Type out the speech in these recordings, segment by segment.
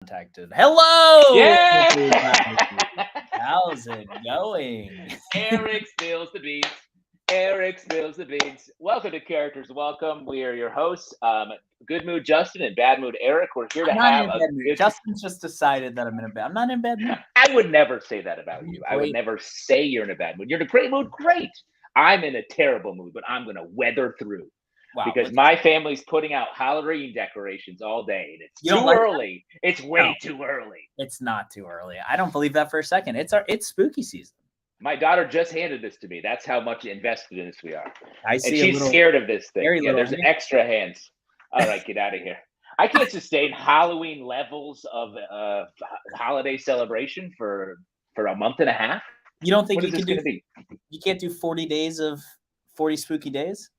contacted. Hello! Yeah! How's it going? Eric spills the beans. Eric spills the beans. Welcome to Characters Welcome. We are your hosts, Good Mood Justin and Bad Mood Eric. We're here to I'm not in have a a bad mood. good. Justin's just decided that I'm in a bad. I'm not in a bad mood. I would never say that about I'm you. I would great. never say you're in a bad mood. You're in a great mood. Great. I'm in a terrible mood, but I'm going to weather through Wow. because my family's putting out Halloween decorations all day, and it's You don't too like that? early. It's way No. too early. It's not too early. I don't believe that for a second. It's spooky season. My daughter just handed this to me. That's how much invested in this we are. I And see a she's little, scared of this thing. very Yeah, little. there's extra hands. All right, get out of here. I can't sustain Halloween levels of holiday celebration for a month and a half. You don't think What you is this can going to do? be? You can't do 40 days of 40 spooky days?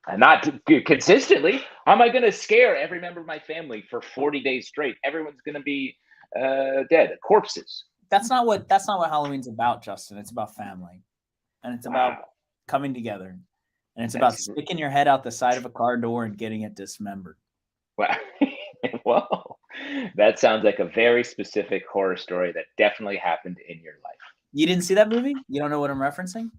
And not consistently. How am I going to scare every member of my family for 40 days straight? Everyone's going to be dead, corpses. That's not what Halloween's about, Justin. It's about family. And it's about Wow. coming together. And it's about sticking your head out the side of a car door and getting it dismembered. Wow. Well, that sounds like a very specific horror story that definitely happened in your life. You didn't see that movie? You don't know what I'm referencing?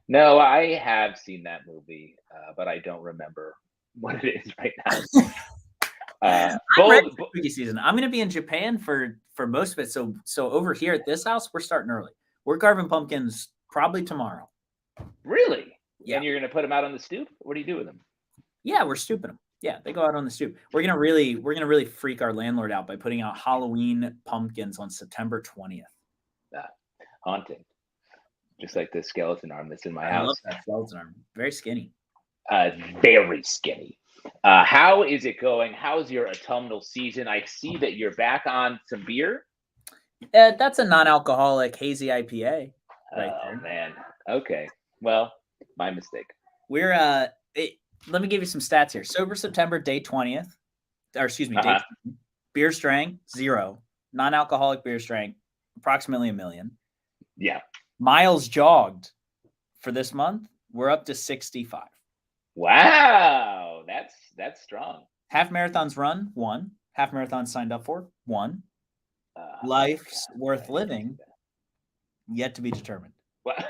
No, I have seen that movie, but I don't remember what it is right now. I'm ready for spooky season. I'm going to be in Japan for most of it. So over here at this house, we're starting early. We're carving pumpkins probably tomorrow. Really? Yeah. And you're going to put them out on the stoop? What do you do with them? Yeah, we're stooping them. Yeah, they go out on the stoop. We're gonna really freak our landlord out by putting out Halloween pumpkins on September 20th. Haunting. Just like the skeleton arm that's in my I house. love that skeleton arm. Very skinny. Very skinny. How is it going? How's your autumnal season? I see that you're back on some beer. That's a non-alcoholic hazy IPA. Right there. Man. Okay. Well, my mistake. We're let me give you some stats here. Sober September, day 20th. Or excuse me, day 20th. Beer strength, 0. Non-alcoholic beer strength, approximately 1 million. Yeah. Miles jogged for this month, we're up to 65. Wow. That's strong. Half marathons run, 1. Half marathons signed up for, 1. Life's worth living, yet to be determined. What?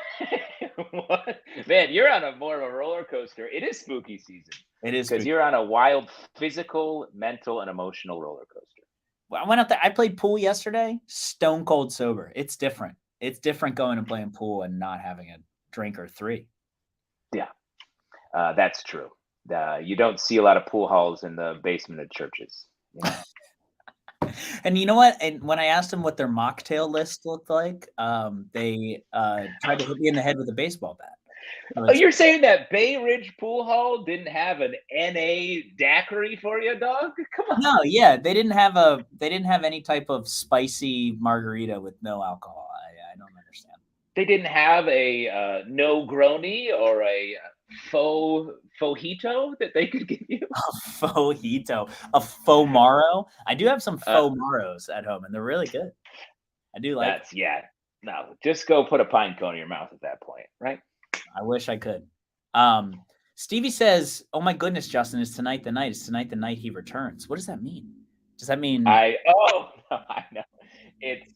What? Man, you're on a more of a roller coaster. It is spooky season. It is because you're on a wild physical, mental, and emotional roller coaster. Well, I went out there. I played pool yesterday. Stone cold sober. It's different. It's different going and playing pool and not having a drink or 3. Yeah, that's true. You don't see a lot of pool halls in the basement of churches. You know? And you know what? And when I asked them what their mocktail list looked like, they tried to hit me in the head with a baseball bat. Oh, you're saying that Bay Ridge Pool Hall didn't have an NA daiquiri for you, dog? Come on. No, yeah, they didn't have any type of spicy margarita with no alcohol. I don't understand. They didn't have a no grony or a fojito that they could give you? A fojito. A faux maro. I do have some faux maros at home, and they're really good. I do like that's, yeah. No, just go put a pine cone in your mouth at that point, right? I wish I could. Stevie says, "Oh my goodness, Justin, is tonight the night? Is tonight the night he returns?" What does that mean? Does that mean I know. It's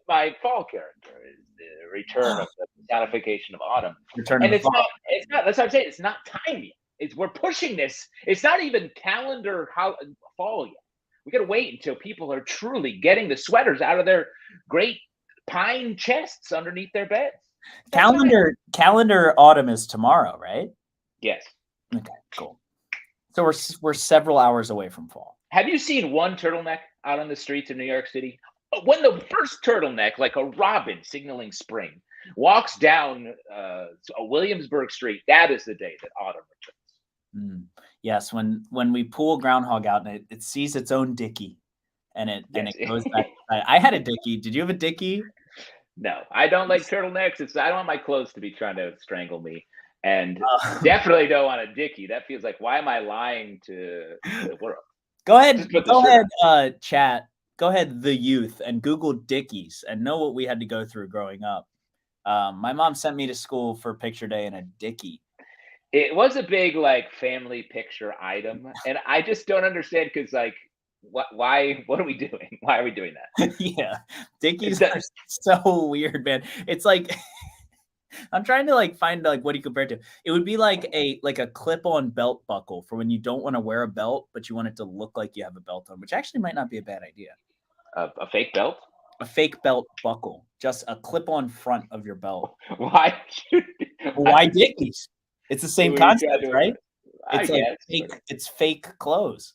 my fall character is the return of the personification of autumn. And it's not that's what I'm saying, it's not time yet. We're pushing this. It's not even calendar fall yet. We gotta wait until people are truly getting the sweaters out of their great pine chests underneath their beds. Calendar autumn is tomorrow, right? Yes. Okay, cool. So we're several hours away from fall. Have you seen one turtleneck out on the streets of New York City? When the first turtleneck, like a robin signaling spring, walks down a Williamsburg street, that is the day that autumn returns. Yes, when we pull Groundhog out and it sees its own Dickie, and it goes back. I had a Dickie. Did you have a Dickie? No, I don't like turtlenecks. I don't want my clothes to be trying to strangle me. And definitely don't want a Dickie. That feels like, why am I lying to the world? Go ahead, chat. Go ahead, the youth, and Google Dickies and know what we had to go through growing up. My mom sent me to school for picture day in a Dickie. It was a big, like, family picture item. And I just don't understand because, like, Why? What are we doing? Why are we doing that? Yeah, Dickies are so weird, man. It's like I'm trying to like find like what you compare it to. It would be like a clip-on belt buckle for when you don't want to wear a belt, but you want it to look like you have a belt on, which actually might not be a bad idea. A fake belt? A fake belt buckle, just a clip-on front of your belt. Why? Why Dickies? It's the same concept, right? It's like fake. It's fake clothes.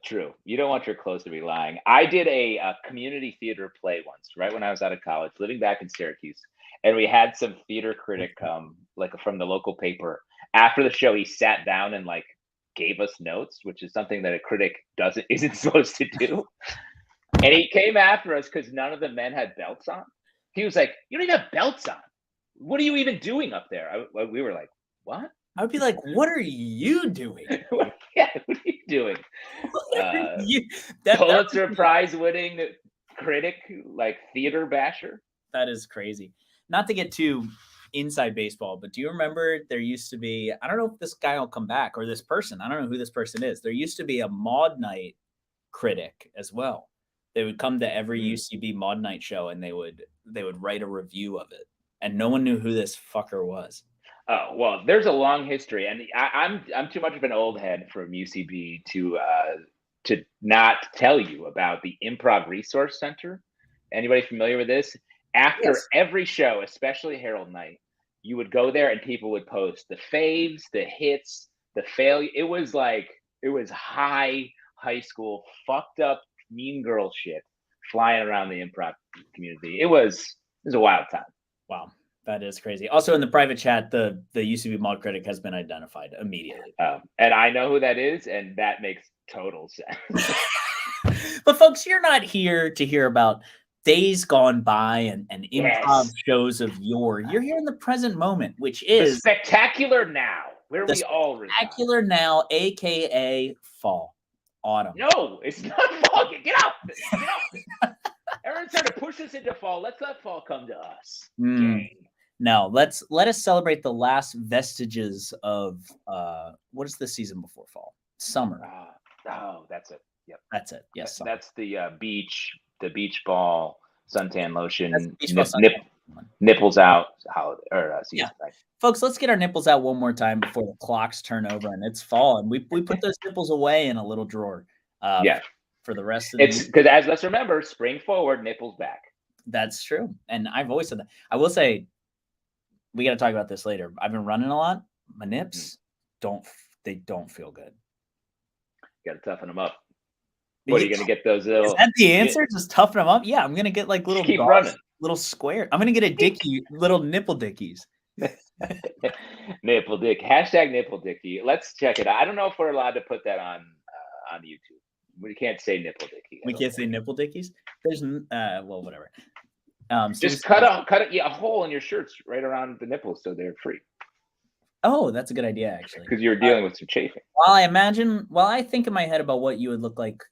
True. You don't want your clothes to be lying. I did a community theater play once, right when I was out of college, living back in Syracuse, and we had some theater critic come, like from the local paper. After the show, he sat down and like gave us notes, which is something that a critic isn't supposed to do. And he came after us because none of the men had belts on. He was like, "You don't even have belts on. What are you even doing up there?" We were like, "What?" I would be like, "What are you doing?" Yeah, what are you doing? Pulitzer Prize winning critic, like theater basher. That is crazy. Not to get too inside baseball, but do you remember there used to be, I don't know if this guy will come back or this person, I don't know who this person is. There used to be a Maud Night critic as well. They would come to every UCB Maud Night show and they would write a review of it. And no one knew who this fucker was. Oh, well, there's a long history, and I'm too much of an old head from UCB to not tell you about the Improv Resource Center. Anybody familiar with this? After every show, especially Herald Night, you would go there and people would post the faves, the hits, the failure. It was high school, fucked up mean girl shit flying around the improv community. It was a wild time. Wow. That is crazy. Also in the private chat, the UCB Maud critic has been identified immediately. And I know who that is, and that makes total sense. But folks, you're not here to hear about days gone by and improv shows of yore. You're here in the present moment, which is the spectacular now, where we all reside. Spectacular now, aka fall, autumn. No, it's not fall. Get out! Get out! Everyone's trying to push us into fall. Let's let fall come to us. No, let us celebrate the last vestiges of what is the season before fall? Summer. Oh, that's it. Yep, that's it. Yes, that's the beach ball, suntan lotion, nipples out holiday or season. Yeah. Right? Folks, let's get our nipples out one more time before the clocks turn over and it's fall, and we put those nipples away in a little drawer. For the rest of the year. Because let's remember, spring forward, nipples back. That's true, and I've always said that. I will say, we got to talk about this later. I've been running a lot. My nips don't feel good. Got to toughen them up. What are you going to get those little? Is that the answer? Just toughen them up? Yeah, I'm going to get like little running. Little square. I'm going to get a dickie, little nipple dickies. Nipple dick. Hashtag nipple dicky. Let's check it out. I don't know if we're allowed to put that on YouTube. We can't say nipple dicky. We can't say nipple dickies. There's well, whatever. Just cut a hole in your shirts right around the nipples so they're free. Oh, that's a good idea, actually. Because you're dealing with some chafing. While I think in my head about what you would look like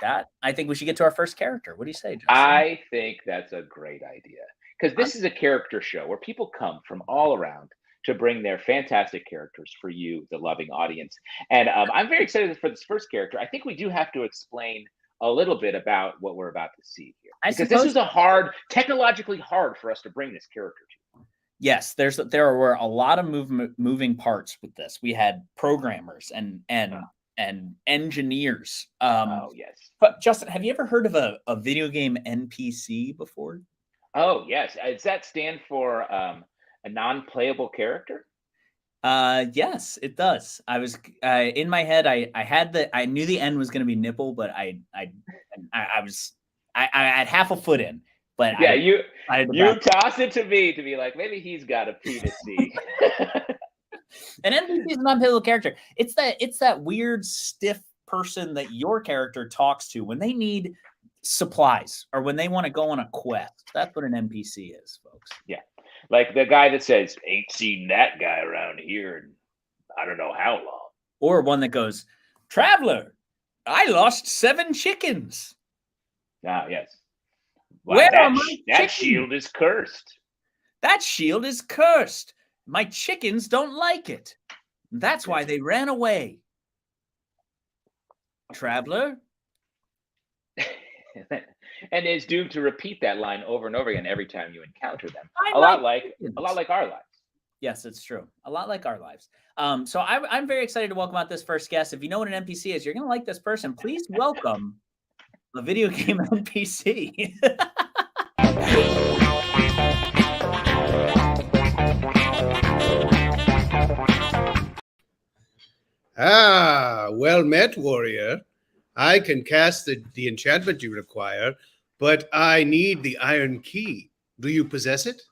that, I think we should get to our first character. What do you say, Justin? I think that's a great idea. Because this is a character show where people come from all around to bring their fantastic characters for you, the loving audience. And I'm very excited for this first character. I think we do have to explain a little bit about what we're about to see here. Because this was technologically hard for us to bring this character to. Yes, there were a lot of moving parts with this. We had programmers and engineers. Yes. But Justin, have you ever heard of a video game NPC before? Oh, yes. Does that stand for a non-playable character? Yes, it does. I was in my head. I knew the end was going to be nipple, but I had half a foot in. But yeah, you toss it to me to be like, maybe he's got a P to C. An NPC is a non-playable character. It's that weird stiff person that your character talks to when they need supplies or when they want to go on a quest. That's what an NPC is, folks. Yeah. Like the guy that says, ain't seen that guy around here in I don't know how long. Or one that goes, traveler, I lost 7 chickens. Ah, yes. Wow, that shield is cursed. That shield is cursed. My chickens don't like it. That's why they ran away. traveler. And is doomed to repeat that line over and over again every time you encounter them. I A lot like our lives. Yes, it's true. A lot like our lives. So I'm very excited to welcome out this first guest. If you know what an NPC is, you're going to like this person. Please welcome the video game NPC. Well met, warrior. I can cast the enchantment you require, but I need the iron key. Do you possess it?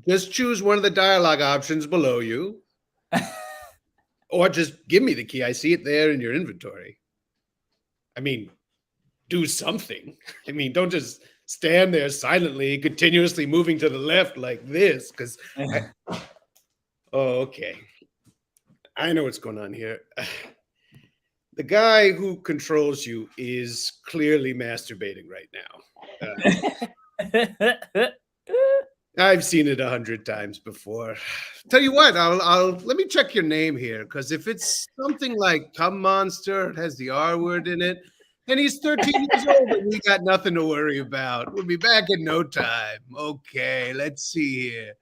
Just choose one of the dialogue options below you. Or just give me the key. I see it there in your inventory. I mean, do something. I mean, don't just stand there silently, continuously moving to the left like this, because... Oh, okay. I know what's going on here. The guy who controls you is clearly masturbating right now. I've seen it 100 times before. Tell you what, I'll let me check your name here, because if it's something like Cum Monster, it has the R word in it, and he's 13 years old, and we got nothing to worry about. We'll be back in no time. Okay, let's see here.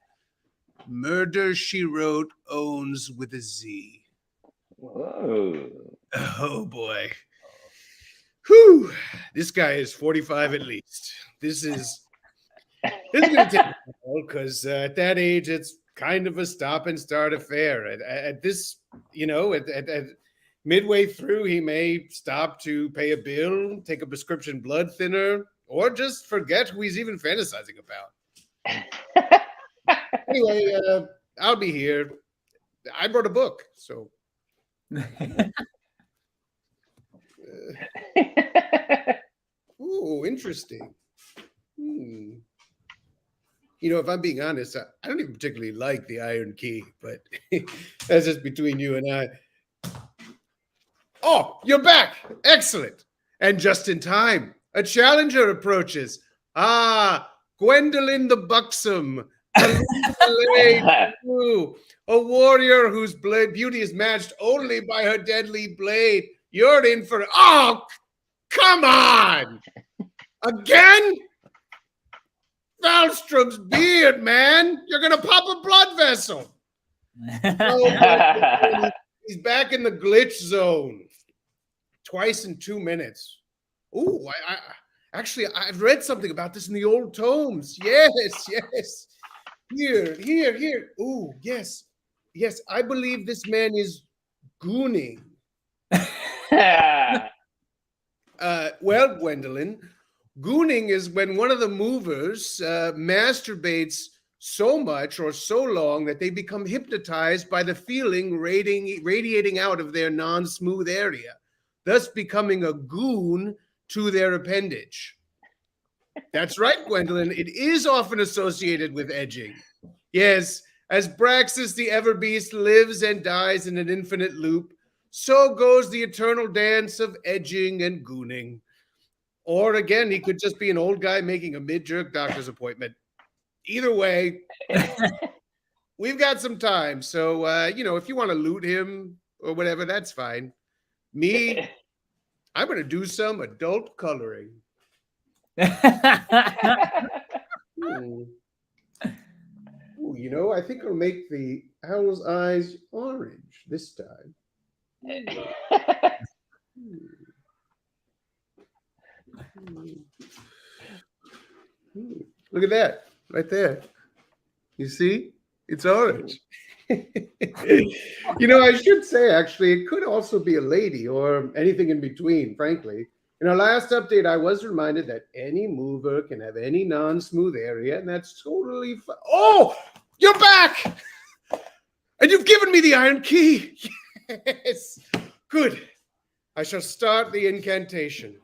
Murder, She Wrote, owns with a Z. Whoa. Oh boy. Whew. This guy is 45 at least. This is going to take a while, because at that age, it's kind of a stop and start affair. At this, at midway through, he may stop to pay a bill, take a prescription blood thinner, or just forget who he's even fantasizing about. Anyway, I'll be here. I wrote a book, so. Ooh, interesting. If I'm being honest, I don't even particularly like the iron key, but that's just between you and I. Oh, you're back. Excellent. And just in time. A challenger approaches. Gwendolyn the Buxom. A warrior whose beauty is matched only by her deadly blade. You're in for... Oh, come on! Again? Valstrom's beard, man. You're going to pop a blood vessel. He's back in the glitch zone. Twice in 2 minutes. Ooh, I've read something about this in the old tomes. Yes. Here. Ooh, yes. I believe this man is gooning. Well, Gwendolyn, gooning is when one of the movers masturbates so much or so long that they become hypnotized by the feeling radiating out of their non-smooth area, thus becoming a goon to their appendage. That's right, Gwendolyn. It is often associated with edging. Yes, as Braxis the Everbeast lives and dies in an infinite loop, so goes the eternal dance of edging and gooning. Or again, he could just be an old guy making a mid-jerk doctor's appointment. Either way, we've got some time. So, if you want to loot him or whatever, that's fine. Me, I'm going to do some adult coloring. Ooh, I think I'll make the owl's eyes orange this time. Look at that right there. You see? It's orange. I should say, actually, it could also be a lady or anything in between, frankly. In our last update, I was reminded that any mover can have any non-smooth area, and that's totally fine. Oh, you're back! And you've given me the iron key. Yes. Good. I shall start the incantation.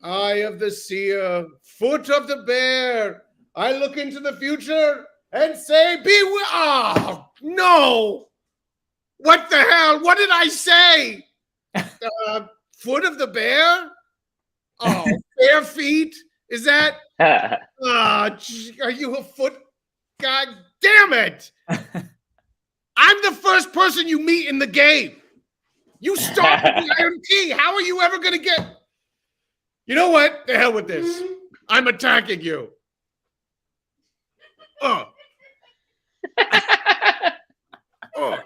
Eye of the seer, foot of the bear, I look into the future and say, beware. Oh, no. What the hell? What did I say? Foot of the bear? Oh, bare feet? Is that? Are you a foot? God damn it. I'm the first person you meet in the game. You start with the iron key. How are you ever going to get? You know what? The hell with this. I'm attacking you. Oh. Oh.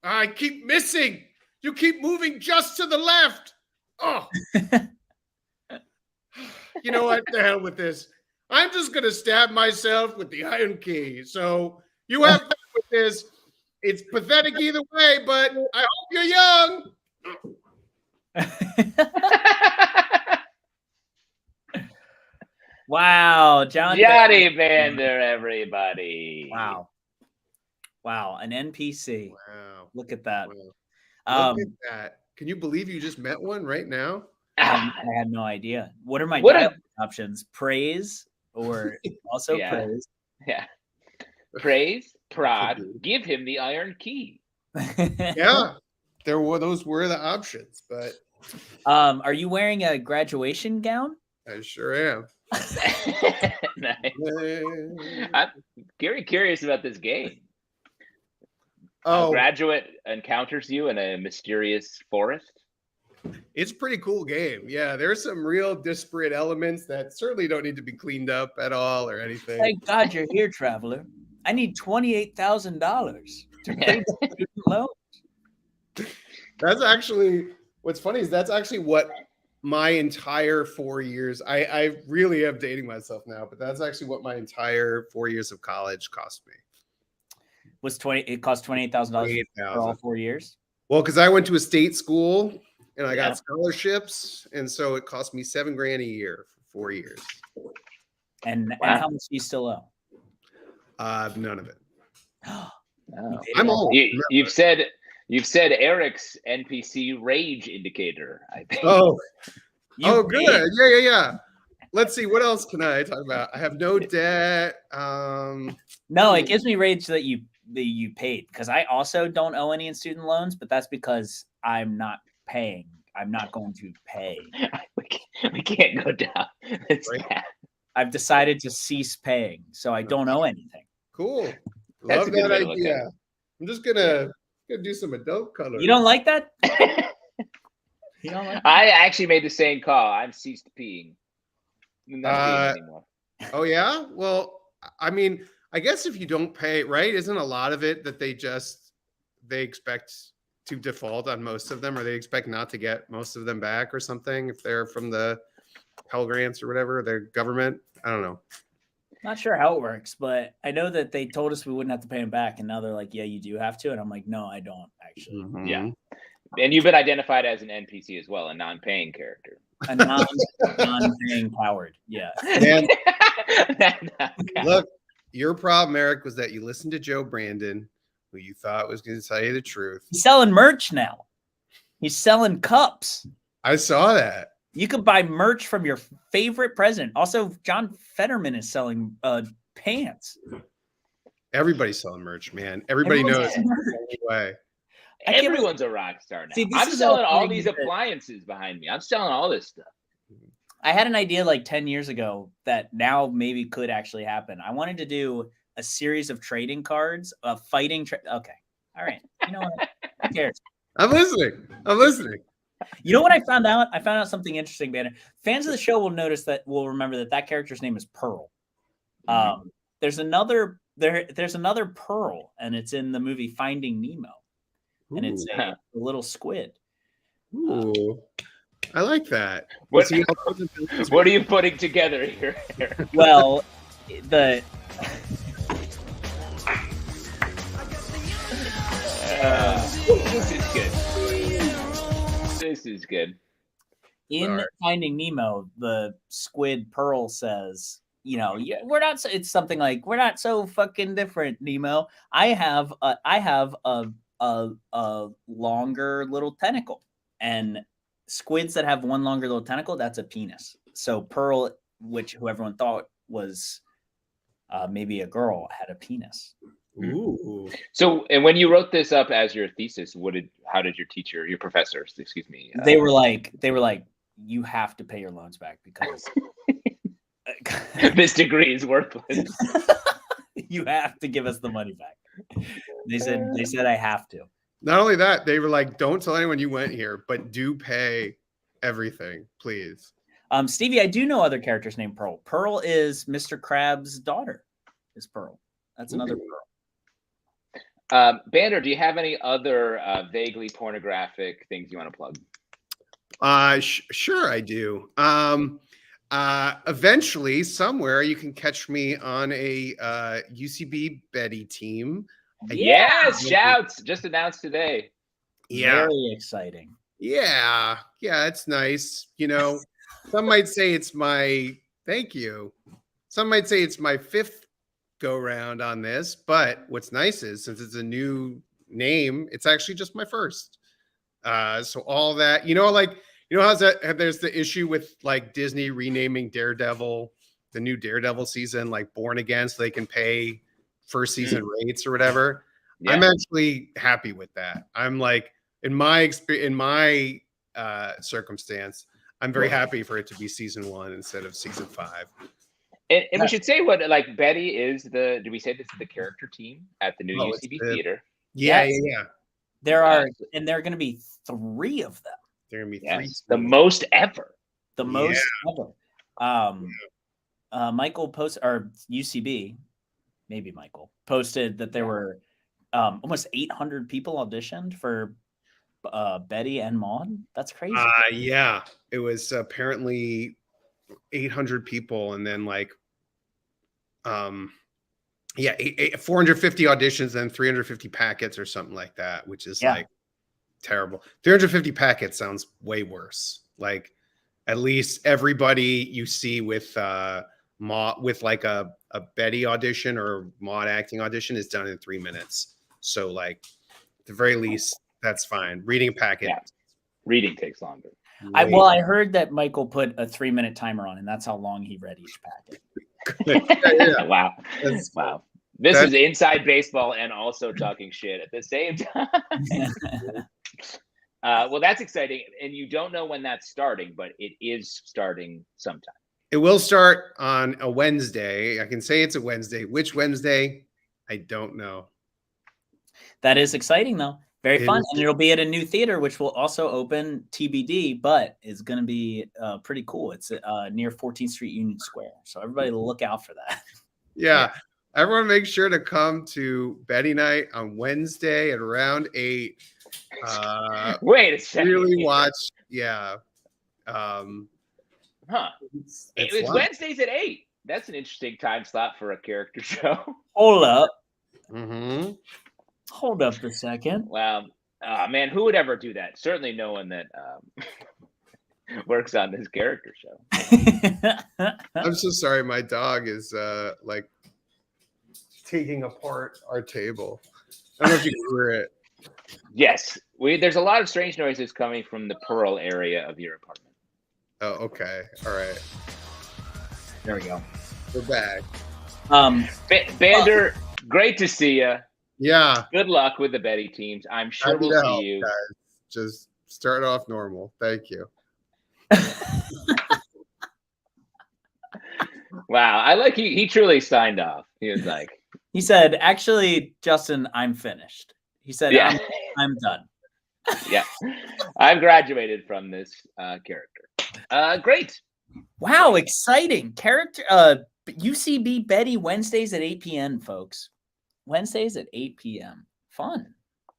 I keep missing. You keep moving just to the left. Oh. You know what? The hell with this. I'm just going to stab myself with the iron key. So you have fun with this. It's pathetic either way, but I hope you're young. Wow, John. Johnny Vander, everybody. Wow. An NPC. Wow. Look at that. Wow. Look at that. Can you believe you just met one right now? I had no idea. What are my dialogue options? Praise or also praise? Yeah. Praise, prod, give him the iron key. Yeah. Those were the options, but are you wearing a graduation gown? I sure am. Nice. I'm very curious about this game. Oh, a graduate encounters you in a mysterious forest. It's a pretty cool game. Yeah, there's some real disparate elements that certainly don't need to be cleaned up at all or anything. Thank God you're here, traveler. I need $28,000 to pay the student loan. That's actually what's funny is that's actually what my entire 4 years. I really am dating myself now, but that's actually what my entire 4 years of college cost me. It cost $28,000 for all 4 years? Well, because I went to a state school and I got scholarships, and so it cost me $7,000 a year for 4 years. And how much do you still owe? None of it. Oh. I'm old. You've said Eric's NPC rage indicator, I think. Good. Yeah. Let's see. What else can I talk about? I have no debt. No, it gives me rage that you paid, because I also don't owe any in student loans, but that's because I'm not paying. I'm not going to pay. We can't go down. I've decided to cease paying, so I don't owe anything. Cool. Love that idea. I'm just gonna do some adult color. You don't like that? You don't like that? I actually made the same call. I'm ceased peeing. Not peeing anymore. Oh yeah? Well, I mean, I guess if you don't pay, right? Isn't a lot of it that they expect to default on most of them, or they expect not to get most of them back or something if they're from the Pell Grants or whatever, their government? I don't know. Not sure how it works, but I know that they told us we wouldn't have to pay them back, and now they're like, yeah, you do have to. And I'm like, no, I don't actually. Mm-hmm. Yeah. And you've been identified as an NPC as well, a non-paying character. A non-paying coward. Yeah. And look, your problem, Eric, was that you listened to Joe Brandon, who you thought was going to tell you the truth. He's selling merch now. He's selling cups. I saw that. You could buy merch from your favorite president. Also, John Fetterman is selling pants. Everybody's selling merch, man. Everybody knows anyway. Everyone's a rock star now. See, I'm selling all these appliances behind me. I'm selling all this stuff. I had an idea like 10 years ago that now maybe could actually happen. I wanted to do a series of trading cards, fighting. Okay. All right. You know what? Who cares? I'm listening. You know what I found out? I found out something interesting, Banner. Fans of the show will remember that character's name is Pearl. There's another Pearl, and it's in the movie Finding Nemo. And it's a little squid. Ooh. I like that. What are you putting together here? Well, this is good. This is good. In Finding Nemo, the squid Pearl says, we're not. It's something like, we're not so fucking different, Nemo. I have a longer little tentacle, and squids that have one longer little tentacle, that's a penis. So Pearl, who everyone thought was maybe a girl, had a penis. Ooh. So, and when you wrote this up as your thesis, how did your professors, excuse me, they were like, you have to pay your loans back because this degree is worthless. You have to give us the money back. They said I have to. Not only that, they were like, "Don't tell anyone you went here, but do pay everything, please." Stevie, I do know other characters named Pearl. Pearl is Mr. Krabs' daughter. Is Pearl? That's another Pearl. Bander, do you have any other vaguely pornographic things you want to plug? Sure, I do. Eventually, somewhere, you can catch me on a UCB Betty team. Yes, shouts just announced today. Yeah, very exciting. Yeah, it's nice. Some might say it's my thank you. Some might say it's my 5th go round on this, but what's nice is since it's a new name, it's actually just my 1st. So all that, how's that? There's the issue with like Disney renaming Daredevil, the new Daredevil season, like Born Again, so they can pay first season rates or whatever. Yeah. I'm actually happy with that. I'm like, in my experience, in my circumstance, I'm very happy for it to be season 1 instead of season 5. And we should say what like Betty is do we say this is the character team at the new UCB theater? Yeah. There are, and there are going to be 3 of them. There are going to be 3. The most ever. The most ever. Michael posted, or UCB, maybe Michael posted that there were almost 800 people auditioned for Betty and Maud. That's crazy. Yeah, it was apparently 800 people, and then like 450 auditions and 350 packets or something like that, which is like terrible. 350 packets sounds way worse. Like at least everybody you see with Maud, with like a Betty audition or Maud acting audition is done in 3 minutes. So like at the very least, that's fine. Reading a packet. Yeah. Reading takes longer. I heard that Michael put a 3-minute timer on, and that's how long he read each packet. Wow. Wow. This is inside baseball and also talking shit at the same time. Well, that's exciting. And you don't know when that's starting, but it is starting sometime. It will start on a Wednesday. I can say it's a Wednesday. Which Wednesday? I don't know. That is exciting, though. Very fun. And it'll be at a new theater, which will also open TBD, but is going to be pretty cool. It's near 14th Street Union Square. So everybody look out for that. Yeah. Everyone make sure to come to Betty Night on Wednesday at around 8. Wait a second. Really watch. Yeah. It's Wednesdays at 8. That's an interesting time slot for a character show. Hold up. Mm-hmm. Hold up a second. Wow. Man, who would ever do that? Certainly no one that works on this character show. I'm so sorry. My dog is like taking apart our table. I don't know if you can hear it. Yes. There's a lot of strange noises coming from the Pearl area of your apartment. Oh, okay. All right. There we go. We're back. Bander, great to see you. Yeah. Good luck with the Betty teams. I'm sure we'll see you. Guys. Just start off normal. Thank you. Wow. I like he truly signed off. He was like, he said, actually, Justin, I'm finished. He said, yeah. I'm done. Yeah. I've graduated from this character. Great. Wow. Exciting character. UCB Betty Wednesdays at 8 p.m. folks. Wednesdays at 8 p.m. Fun.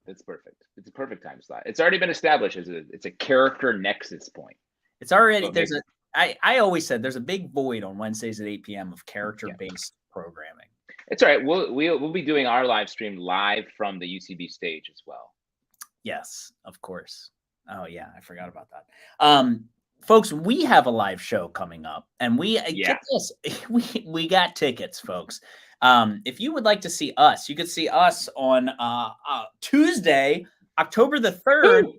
That's perfect. It's a perfect time slot. It's already been established as it's a character nexus point. It's already I always said there's a big void on Wednesdays at 8 p.m. of character-based programming. It's all right. We'll be doing our live stream live from the UCB stage as well. Yes, of course. Oh yeah, I forgot about that. Folks, we have a live show coming up, and get this, we got tickets, folks. If you would like to see us, you could see us on Tuesday, October the 3rd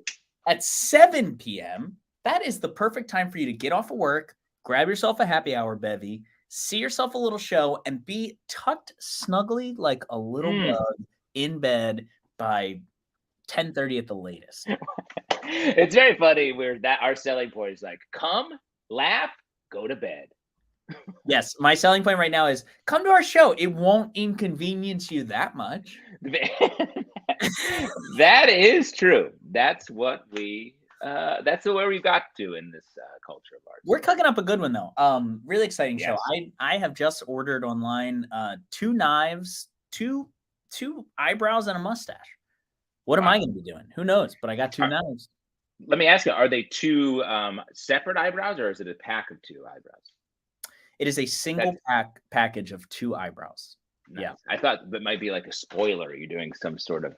at 7 p.m. That is the perfect time for you to get off of work, grab yourself a happy hour bevy, see yourself a little show, and be tucked snugly like a little bug in bed by 10:30 at the latest. It's very funny our selling point is like, come, laugh, go to bed. Yes, my selling point right now is come to our show. It won't inconvenience you that much. That is true. That's what that's where we got to in this culture of ours. We're cooking up a good one though. Really exciting show. Yes. I have just ordered online 2 knives, two eyebrows, and a mustache. What am I going to be doing? Who knows? But I got 2 knives. Let me ask you: are they 2 separate eyebrows, or is it a pack of 2 eyebrows? It is a single package of 2 eyebrows. Nice. Yeah, I thought that might be like a spoiler. You're doing some sort of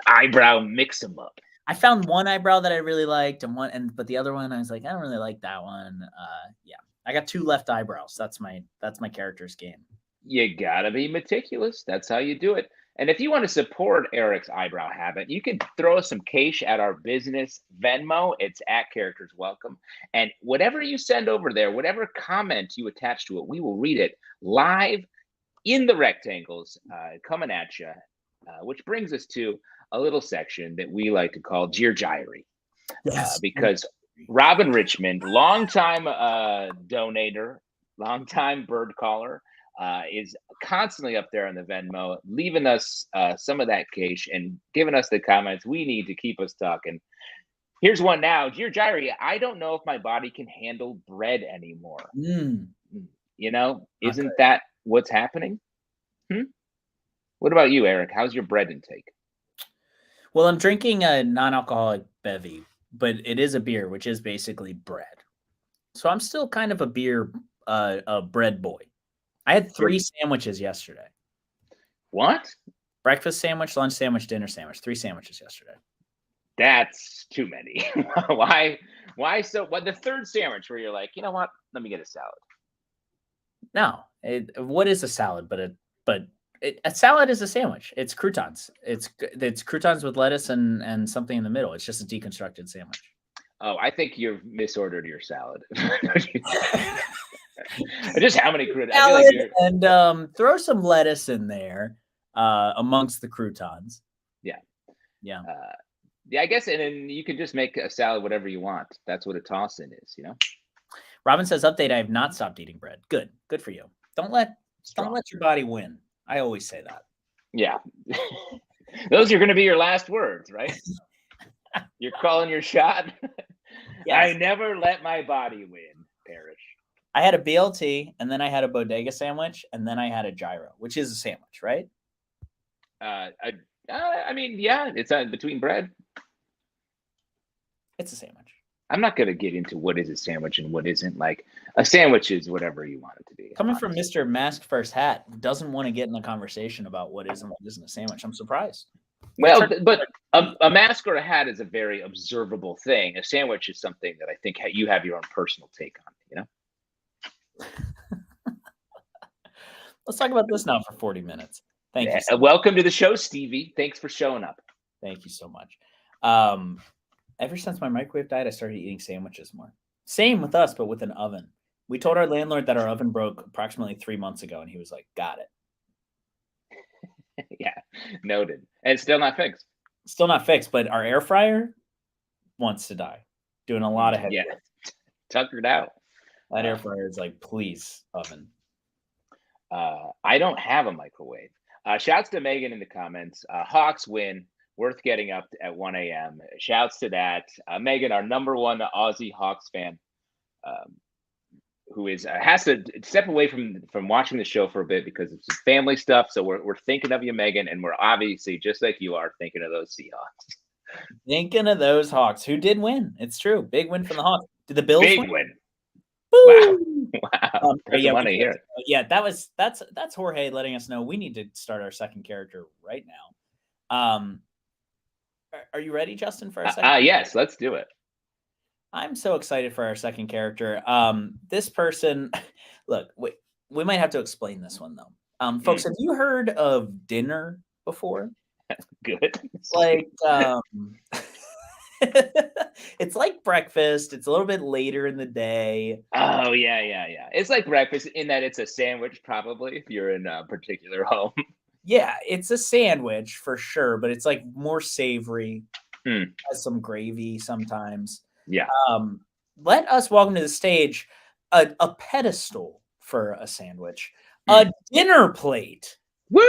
eyebrow mix 'em up. I found one eyebrow that I really liked, but the other one I was like, I don't really like that one. Yeah, I got 2 left eyebrows. That's my character's game. You gotta be meticulous. That's how you do it. And if you want to support Eric's eyebrow habit, you can throw some cash at our business Venmo. It's at Characters Welcome. And whatever you send over there, whatever comment you attach to it, we will read it live in the rectangles coming at you, which brings us to a little section that we like to call Dear Diary. Yes. Because Robin Richmond, longtime donator, longtime bird caller, is constantly up there on the Venmo, leaving us some of that cash and giving us the comments we need to keep us talking. Here's one now. Dear Diary, I don't know if my body can handle bread anymore. You know, isn't that what's happening? What about you, Eric? How's your bread intake? Well, I'm drinking a non-alcoholic bevy, but it is a beer, which is basically bread. So I'm still kind of a bread boy. I had 3 sandwiches yesterday. What? Breakfast sandwich, lunch sandwich, dinner sandwich. 3 sandwiches yesterday. That's too many. Why so? What the third sandwich where you're like, you know what? Let me get a salad. No, what is a salad? But a salad is a sandwich. It's croutons. It's croutons with lettuce and something in the middle. It's just a deconstructed sandwich. Oh, I think you've misordered your salad. Just how many croutons? Salad and throw some lettuce in there amongst the croutons. Yeah. Yeah. Yeah, I guess, and then you can just make a salad whatever you want. That's what a toss-in is, you know? Robin says, update, I have not stopped eating bread. Good for you. Don't let your body win. I always say that. Yeah. Those are going to be your last words, right? You're calling your shot? Yes. I never let my body win, Parrish. I had a BLT, and then I had a bodega sandwich, and then I had a gyro, which is a sandwich, right? I mean, yeah, it's between bread. It's a sandwich. I'm not going to get into what is a sandwich and what isn't. Like, a sandwich is whatever you want it to be. Coming from Mr. Mask First Hat, doesn't want to get in a conversation about what is and what isn't a sandwich. I'm surprised. Well, but a mask or a hat is a very observable thing. A sandwich is something that I think you have your own personal take on, you know? Let's talk about this now for 40 minutes. Thank you. So welcome to the show, Stevie. Thanks for showing up. Thank you so much. Ever since my microwave died, I started eating sandwiches more. Same with us, but with an oven. We told our landlord that our oven broke approximately 3 months ago, and he was like, got it. Yeah, noted. And it's still not fixed. Still not fixed, but our air fryer wants to die. Doing a lot of heavy work. Tuckered out. That air fryer is like, please, oven. I don't have a microwave. Shouts to Megan in the comments. Hawks win. Worth getting up at 1 a.m. Shouts to that. Megan, our number 1 Aussie Hawks fan, who has to step away from watching the show for a bit because of some family stuff. So we're thinking of you, Megan, and we're obviously, just like you are, thinking of those Seahawks. Thinking of those Hawks, who did win. It's true. Big win for the Hawks. Did the Bills win? Woo! Wow. Yeah, that's Jorge letting us know we need to start our second character right now. Are you ready, Justin, for our second? Yes, let's do it. I'm so excited for our second character. This person, look, we might have to explain this one though. Folks, have you heard of dinner before? Good. Like, it's like breakfast. It's a little bit later in the day. Oh yeah. It's like breakfast in that it's a sandwich, probably, if you're in a particular home. Yeah, it's a sandwich for sure, but it's like more savory. Has some gravy sometimes. Yeah. Let us welcome to the stage a pedestal for a sandwich, a dinner plate. Woo!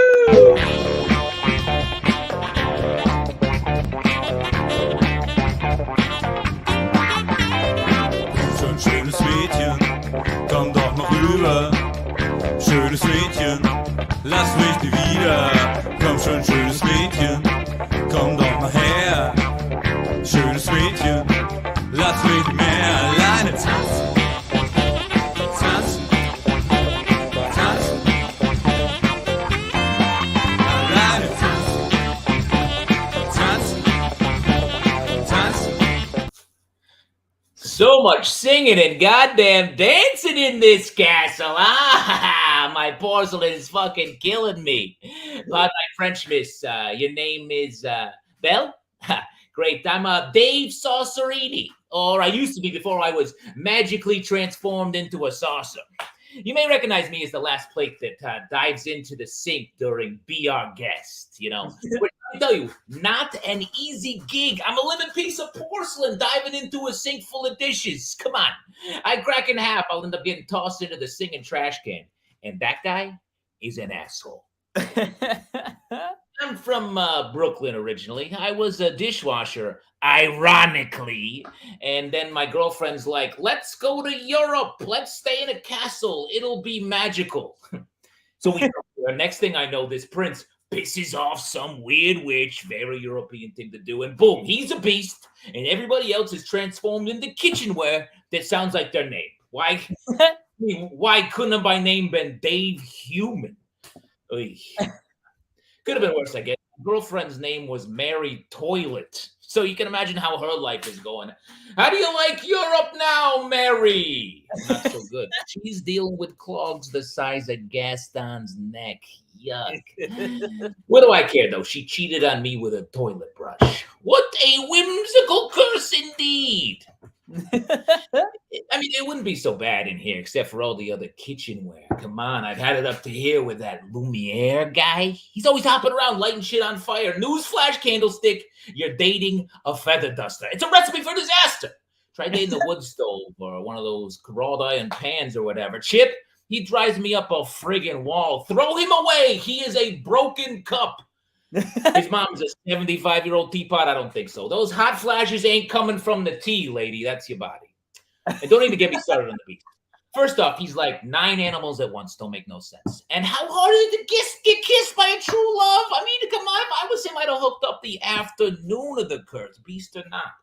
So much singing and goddamn dancing in this castle. Ah, my porcelain is fucking killing me. Pardon my French, miss. Your name is Belle? Great. I'm Dave Saucerini. Or I used to be before I was magically transformed into a saucer. You may recognize me as the last plate that dives into the sink during Be Our Guest, you know. Which, I tell you, not an easy gig. I'm a living piece of porcelain diving into a sink full of dishes. Come on. I crack in half. I'll end up getting tossed into the sink and trash can. And that guy is an asshole. I'm from Brooklyn originally. I was a dishwasher, ironically. And then my girlfriend's like, let's go to Europe. Let's stay in a castle. It'll be magical. So the next thing I know, this prince pisses off some weird witch, very European thing to do. And boom, he's a beast. And everybody else is transformed into kitchenware that sounds like their name. Why? Why couldn't my name been Dave Human? Could have been worse, I guess. My girlfriend's name was Mary Toilet. So you can imagine how her life is going. How do you like Europe now, Mary? Not so good. She's dealing with clogs the size of Gaston's neck. Yuck. What do I care, though? She cheated on me with a toilet brush. What a whimsical curse indeed. I mean, it wouldn't be so bad in here, except for all the other kitchenware. Come on, I've had it up to here with that Lumiere guy. He's always hopping around lighting shit on fire. Newsflash, candlestick, you're dating a feather duster. It's a recipe for disaster. Try dating a wood stove or one of those wrought iron pans or whatever. Chip, he drives me up a friggin' wall. Throw him away. He is a broken cup. His mom's a 75-year-old teapot. I don't think so. Those hot flashes ain't coming from the tea, lady. That's your body. And don't even get me started on the beast. First off, he's like 9 animals at once. Don't make no sense. And how hard is it to get kissed by a true love? I mean, come on. If I was him, I'd have hooked up the afternoon of the curse, beast or not.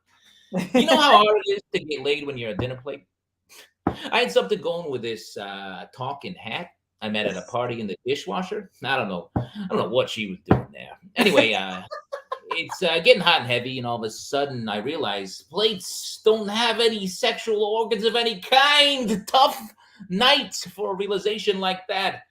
You know how hard it is to get laid when you're a dinner plate? I had something going with this talking hat I met at a party in the dishwasher. I don't know what she was doing there. Anyway, it's getting hot and heavy, and all of a sudden I realize plates don't have any sexual organs of any kind. Tough night for a realization like that.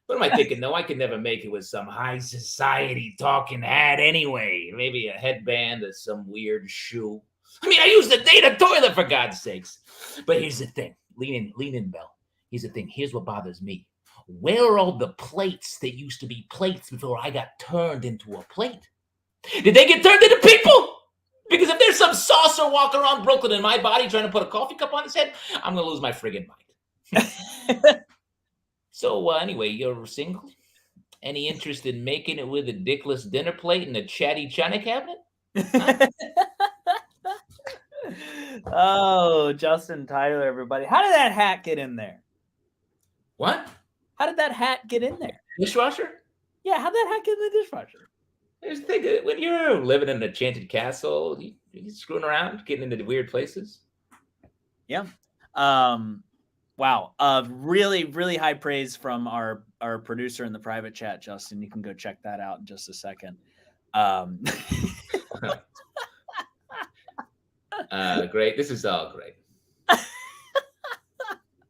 What am I thinking, though? I could never make it with some high society talking hat anyway. Maybe a headband or some weird shoe. I mean, I used to date a toilet, for God's sakes. But here's the thing. Lean in, Belle. Here's the thing. Here's what bothers me. Where are all the plates that used to be plates before I got turned into a plate? Did they get turned into people? Because if there's some saucer walking around Brooklyn in my body trying to put a coffee cup on his head, I'm going to lose my friggin' mind. So anyway, you're single? Any interest in making it with a dickless dinner plate and a chatty china cabinet? Huh? Oh, Justin Tyler, everybody. How did that hat get in there? What? How did that hat get in there? Dishwasher? Yeah, how'd that hat get in the dishwasher? Here's the thing. When you're living in an enchanted castle, you're screwing around, getting into weird places. Yeah. Wow. Really, really high praise from our producer in the private chat, Justin. You can go check that out in just a second. Great. This is all great.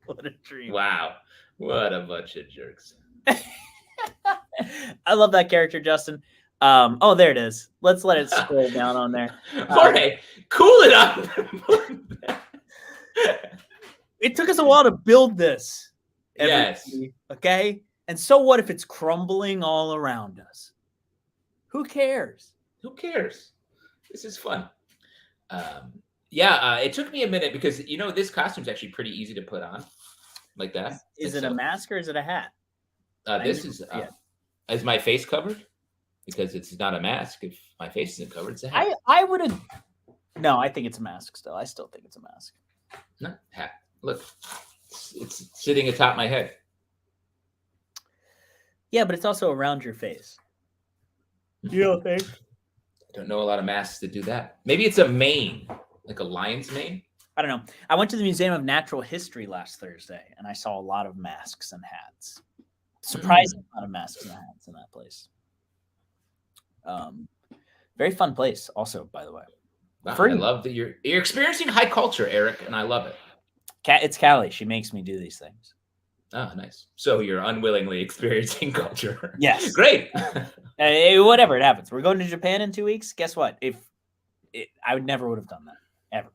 What a dream. Wow. What a bunch of jerks. I love that character, Justin. Oh, there it is. Let's let it scroll down on there. Jorge, cool it up. It took us a while to build this. Yes. Okay? And so what if it's crumbling all around us? Who cares? Who cares? This is fun. It took me a minute because, this costume's actually pretty easy to put on. Like that. Is it a mask or is it a hat? Is my face covered? Because it's not a mask. If my face isn't covered, it's a hat. I would have. No, I think it's a mask still. I still think it's a mask. No, hat. Look, it's sitting atop my head. Yeah, but it's also around your face. You don't think? I don't know a lot of masks that do that. Maybe it's a mane, like a lion's mane. I don't know. I went to the Museum of Natural History last Thursday, and I saw a lot of masks and hats. Surprising amount of masks and hats in that place. Very fun place, also, by the way. Wow, Free. I love that you're experiencing high culture, Eric, and I love it. It's Callie. She makes me do these things. Oh, nice. So you're unwillingly experiencing culture. Yes. Great. Whatever, it happens. We're going to Japan in 2 weeks. Guess what? I would never would have done that ever.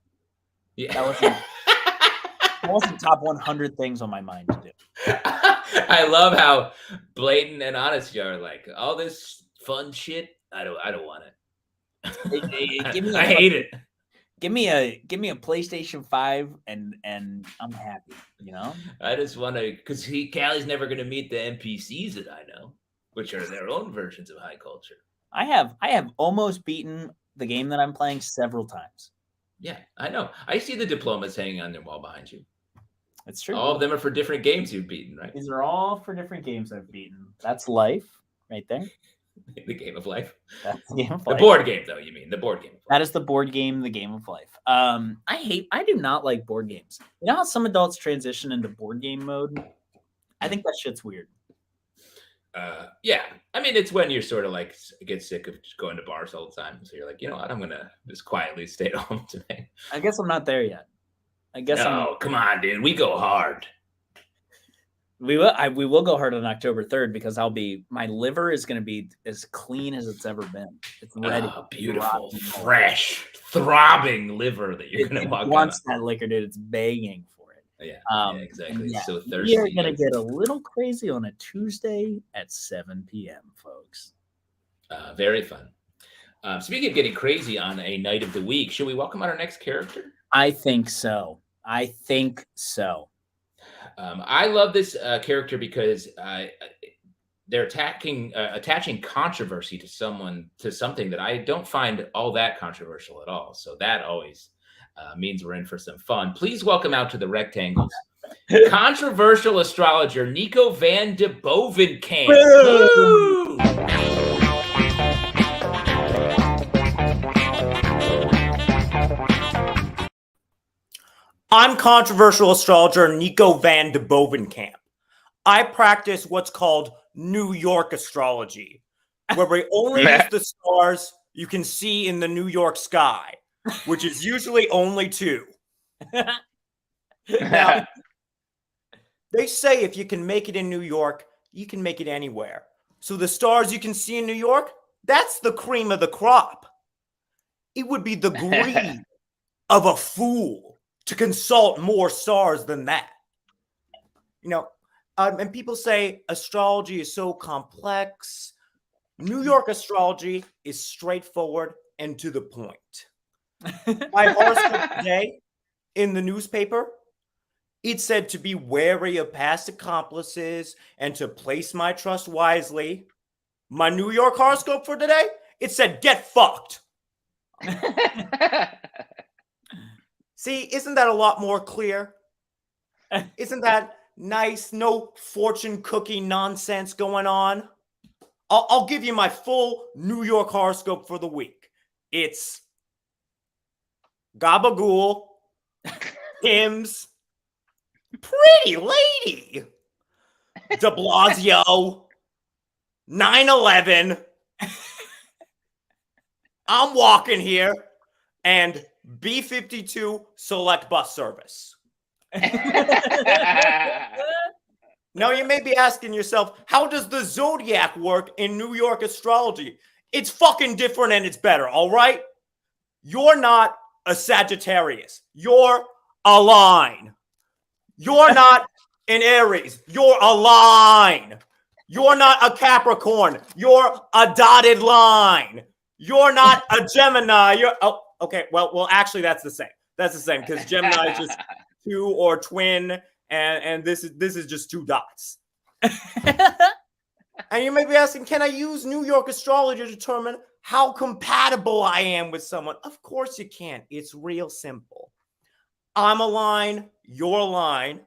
Yeah. That wasn't top 100 things on my mind to do. I love how blatant and honest you are. Like all this fun shit. I don't want it. I hate it. Give me a PlayStation 5 and I'm happy, you know? I just want to, because Callie's never going to meet the NPCs that I know, which are their own versions of high culture. I have almost beaten the game that I'm playing several times. Yeah, I know. I see the diplomas hanging on their wall behind you. It's true. All of them are for different games you've beaten, right? These are all for different games I've beaten. That's life right there. The game of life. That's the game of life. The board game, though, you mean. The board game. That is the board game, the game of life. I do not like board games. You know how some adults transition into board game mode? I think that shit's weird. Yeah. I mean, it's when you're sort of like get sick of just going to bars all the time. So you're like, you know what? I'm going to just quietly stay at home today. I guess I'm not there yet. Come on, dude. We go hard. We will go hard on October 3rd because my liver is going to be as clean as it's ever been. It's ready. Oh, beautiful, fresh, throbbing liver that you're going to walk on. It wants that liquor, dude. It's begging for it. Yeah, exactly. Yeah, so thirsty. We're going to get a little crazy on a Tuesday at 7 p.m., folks. Very fun. Speaking of getting crazy on a night of the week, should we welcome our next character? I think so. I love this character because they're attaching controversy to something that I don't find all that controversial at all. So that always means we're in for some fun. Please welcome out to the rectangles, controversial astrologer Nico van de Bovenkamp. Woo! I'm controversial astrologer Nico van de Bovenkamp. I practice what's called New York astrology, where we only use the stars you can see in the New York sky, which is usually only 2. Now, they say if you can make it in New York, you can make it anywhere. So the stars you can see in New York, that's the cream of the crop. It would be the greed of a fool to consult more stars than that. You know, and people say astrology is so complex. New York astrology is straightforward and to the point. My horoscope today in the newspaper, it said to be wary of past accomplices and to place my trust wisely. My New York horoscope for today, it said get fucked. See, isn't that a lot more clear? Isn't that nice? No fortune cookie nonsense going on. I'll give you my full New York horoscope for the week. It's Gabagool, Tim's, Pretty Lady, de Blasio, 9/11. I'm walking here, and B-52 select bus service. Now, you may be asking yourself, how does the zodiac work in New York astrology? It's fucking different and it's better, all right? You're not a Sagittarius. You're a line. You're not an Aries. You're a line. You're not a Capricorn. You're a dotted line. You're not a Gemini. Okay, well, actually, that's the same. That's the same because Gemini is just 2 or twin, and this is just 2 dots. And you may be asking, can I use New York astrology to determine how compatible I am with someone? Of course you can. It's real simple. I'm a line. You're a line.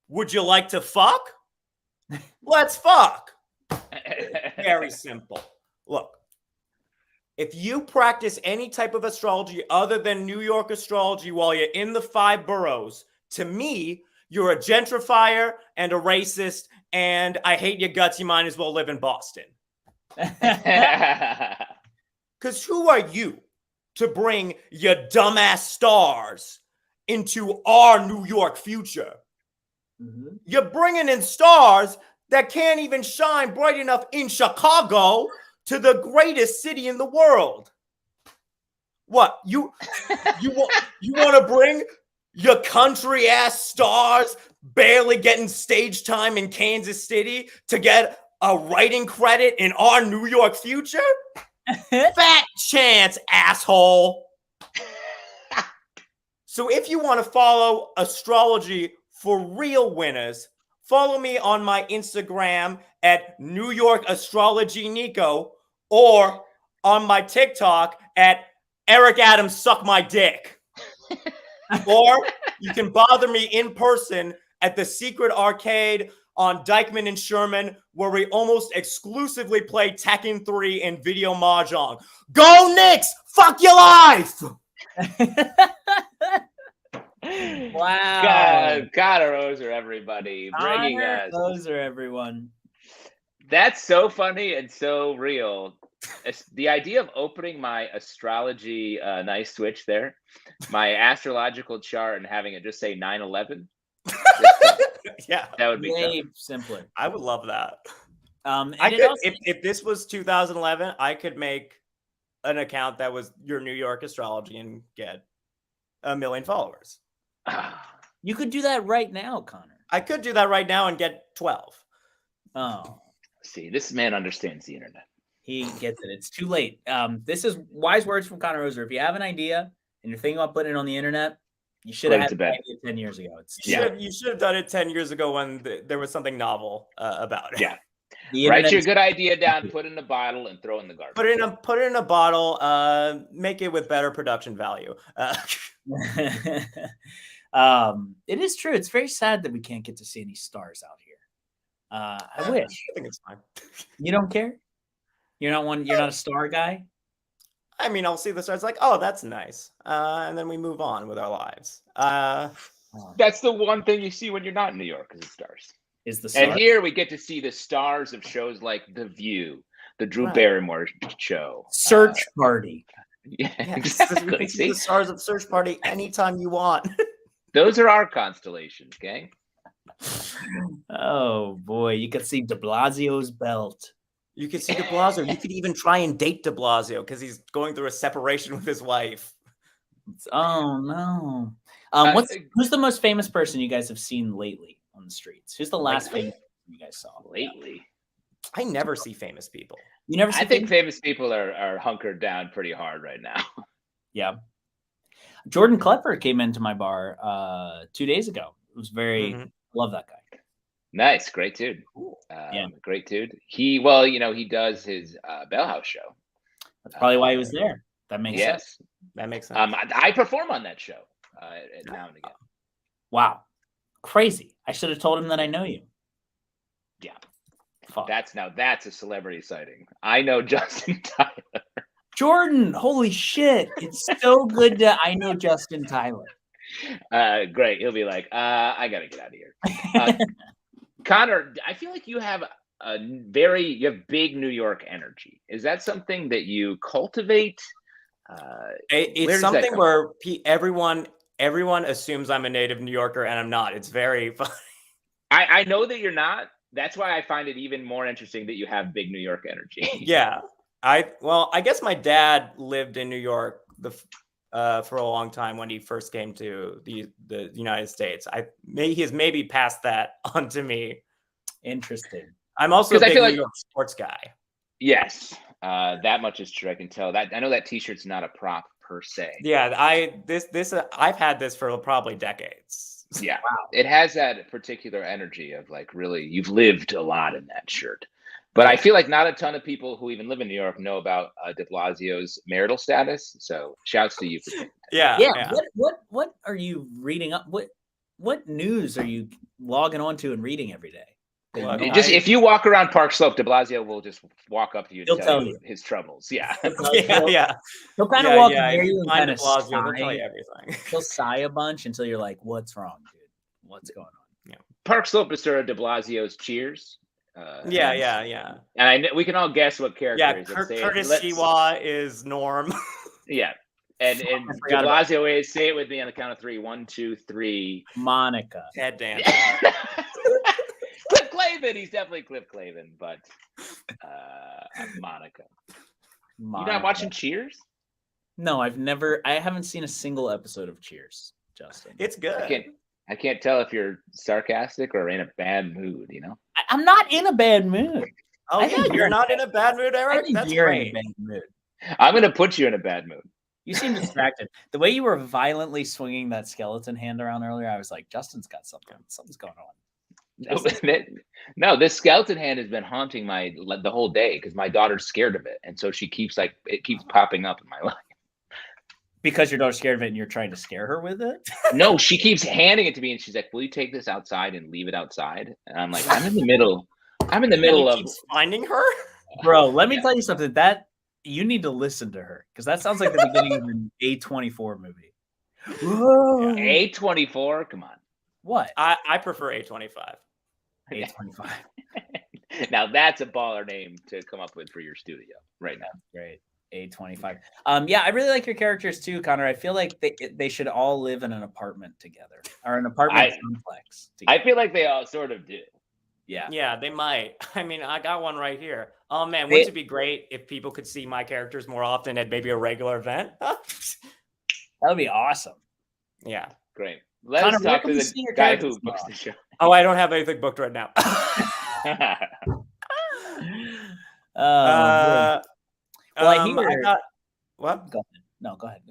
Would you like to fuck? Let's fuck. Very simple. Look. If you practice any type of astrology other than New York astrology while you're in the 5 boroughs, to me, you're a gentrifier and a racist, and I hate your guts. You might as well live in Boston. Because who are you to bring your dumbass stars into our New York future. Mhm. You're bringing in stars that can't even shine bright enough in Chicago to the greatest city in the world. What you want to bring your country ass stars barely getting stage time in Kansas City to get a writing credit in our New York future? Fat chance, asshole. So if you want to follow astrology for real winners, follow me on my Instagram at New York Astrology Nico, or on my TikTok at Eric Adams Suck My Dick. Or you can bother me in person at the Secret Arcade on Dykeman and Sherman, where we almost exclusively play Tekken 3 and video mahjong. Go Knicks! Fuck your life! Wow. Connor Ozer, everybody, bringing Connor us. Ozer, everyone. That's so funny and so real. The idea of opening my astrology, nice switch there, my astrological chart, and having it just say 9/11. Yeah, that would be Way tough. simpler. I would love that. And I it could, also- if this was 2011, I could make an account that was your New York astrology and get 1 million followers. you could do that right now, Connor. I could do that right now and get 12. Oh, See, this man understands the internet. he gets it. It's too late. This is wise words from Connor Ozer. If you have an idea and you're thinking about putting it on the internet, you should have Put it had to an bed. idea 10 years ago. It's You should have done it 10 years ago when there was something novel about it. Yeah. the Write your internet's- good idea down, put it in a bottle, and throw it in the garbage. Put it in a bottle. Make it with better production value. It is true. It's very sad that we can't get to see any stars out here. I wish. I think it's fine. You don't care? You're not a star guy? I mean, I'll see the stars like, oh, that's nice. And then we move on with our lives. That's the one thing you see when you're not in New York, is the stars. Is the star? And here we get to see the stars of shows like The View, the Drew Right. Barrymore show. Search Party. Yeah, You exactly. can see See? the stars of Search Party anytime you want. Those are our constellations, okay? Oh boy, you could see De Blasio's belt. You could see De Blasio. You could even try and date De Blasio because he's going through a separation with his wife. Oh no. Uh, Who's the most famous person you guys have seen lately on the streets? Who's the last Lately? famous person you guys saw? Lately. I never see famous people. You never see I think famous people are hunkered down pretty hard right now. Yeah. Jordan Klepper came into my bar 2 days ago. It was very love that guy. Nice, great dude. Yeah. Great dude. He does his Bell House show. That's probably why he was there. That makes sense. Yes. That makes sense. I perform on that show now and again. Wow. Crazy. I should have told him that I know you. Yeah. Fuck. That's a celebrity sighting. I know Justin Tyler. Jordan, holy shit. It's so good to I know Justin Tyler. Great. He'll be like, I gotta get out of here. Connor, I feel like you have big New York energy. Is that something that you cultivate? Where It's does that something come where everyone assumes I'm a native New Yorker, and I'm not. It's very funny. I know that you're not. That's why I find it even more interesting that you have big New York energy. Yeah. I guess my dad lived in New York for a long time when he first came to the United States. He has maybe passed that on to me. Interesting. I'm also a 'Cause I big feel New like- York sports guy. Yes, that much is true. I can tell that. I know that T-shirt's not a prop per se. Yeah, I've had this for probably decades. Yeah, it has that particular energy of like really you've lived a lot in that shirt. But I feel like not a ton of people who even live in New York know about De Blasio's marital status. So shouts to you for taking that. Yeah. What are you reading up? What news are you logging onto and reading every day? Well, If you walk around Park Slope, De Blasio will just walk up to you and He'll tell tell you you. his troubles. Yeah. yeah. He'll kind of walk yeah, near you and find kind De of Blasio, he'll tell sigh. you everything. He'll sigh a bunch until you're like, "What's wrong, dude? What's going on?" Park Slope is sort of De Blasio's Cheers. Yeah. And we can all guess what character Yeah, is. Let's say it. Curtis Let's- Siwa is Norm. Yeah. And de Blasio, say it with me on the count of 3. 1, 2, 3. Monica. Ted Dan. Cliff Clavin. He's definitely Cliff Clavin, but Monica. You not watching Cheers? No, I haven't seen a single episode of Cheers, Justin. It's good. I can't tell if you're sarcastic or in a bad mood, you know? I'm not in a bad mood. Oh, yeah, you're not in a bad mood, Eric? That's great. In a bad mood. I'm going to put you in a bad mood. You seem distracted. The way you were violently swinging that skeleton hand around earlier, I was like, Justin's got something. Something's going on. No, this skeleton hand has been haunting the whole day because my daughter's scared of it. And so it keeps popping up in my life. Because your daughter's scared of it and you're trying to scare her with it? No, she keeps handing it to me and she's like, will you take this outside and leave it outside? And I'm like, I'm in the middle of finding her. Bro, let me tell you something. That you need to listen to her because that sounds like the beginning of an A24 movie. Whoa. A24? Come on. What? I prefer A25. A25. Now that's a baller name to come up with for your studio right now. Great. A25. Yeah, I really like your characters too, Connor. I feel like they should all live in an apartment together or an apartment complex together. I feel like they all sort of do. Yeah, they might. I mean, I got one right here. Oh man, wouldn't it be great if people could see my characters more often at maybe a regular event? That would be awesome. Yeah, great. Let's talk to the guy who books the show. Oh, I don't have anything booked right now. I got what? Go ahead. No, go ahead.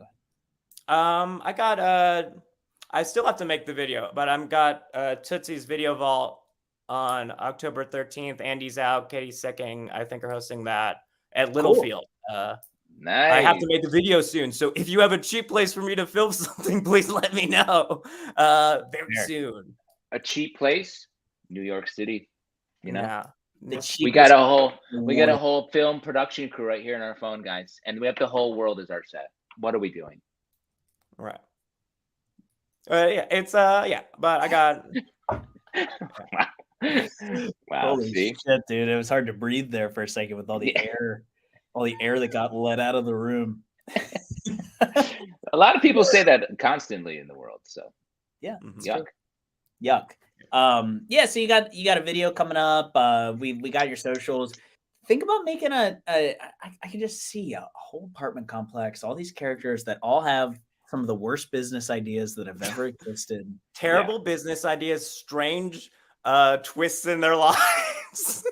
I still have to make the video, but I'm got Tootsie's Video Vault on October 13th. Andy's out, Katie's sicking. I think are hosting that at Littlefield. Cool. Nice. I have to make a video soon, so if you have a cheap place for me to film something, please let me know very soon. A cheap place, New York City. You know. Yeah. We got a whole film production crew right here on our phone, guys, and we have the whole world as our set. What are we doing? Right. Yeah, it's but I got. Wow. Holy shit, dude! It was hard to breathe there for a second with all the air that got let out of the room. A lot of people say that constantly in the world. So yeah, yuck. Yeah, so you got a video coming up. We got your socials. Think about making I can just see a whole apartment complex, all these characters that all have some of the worst business ideas that have ever existed. Terrible business ideas, strange twists in their lives.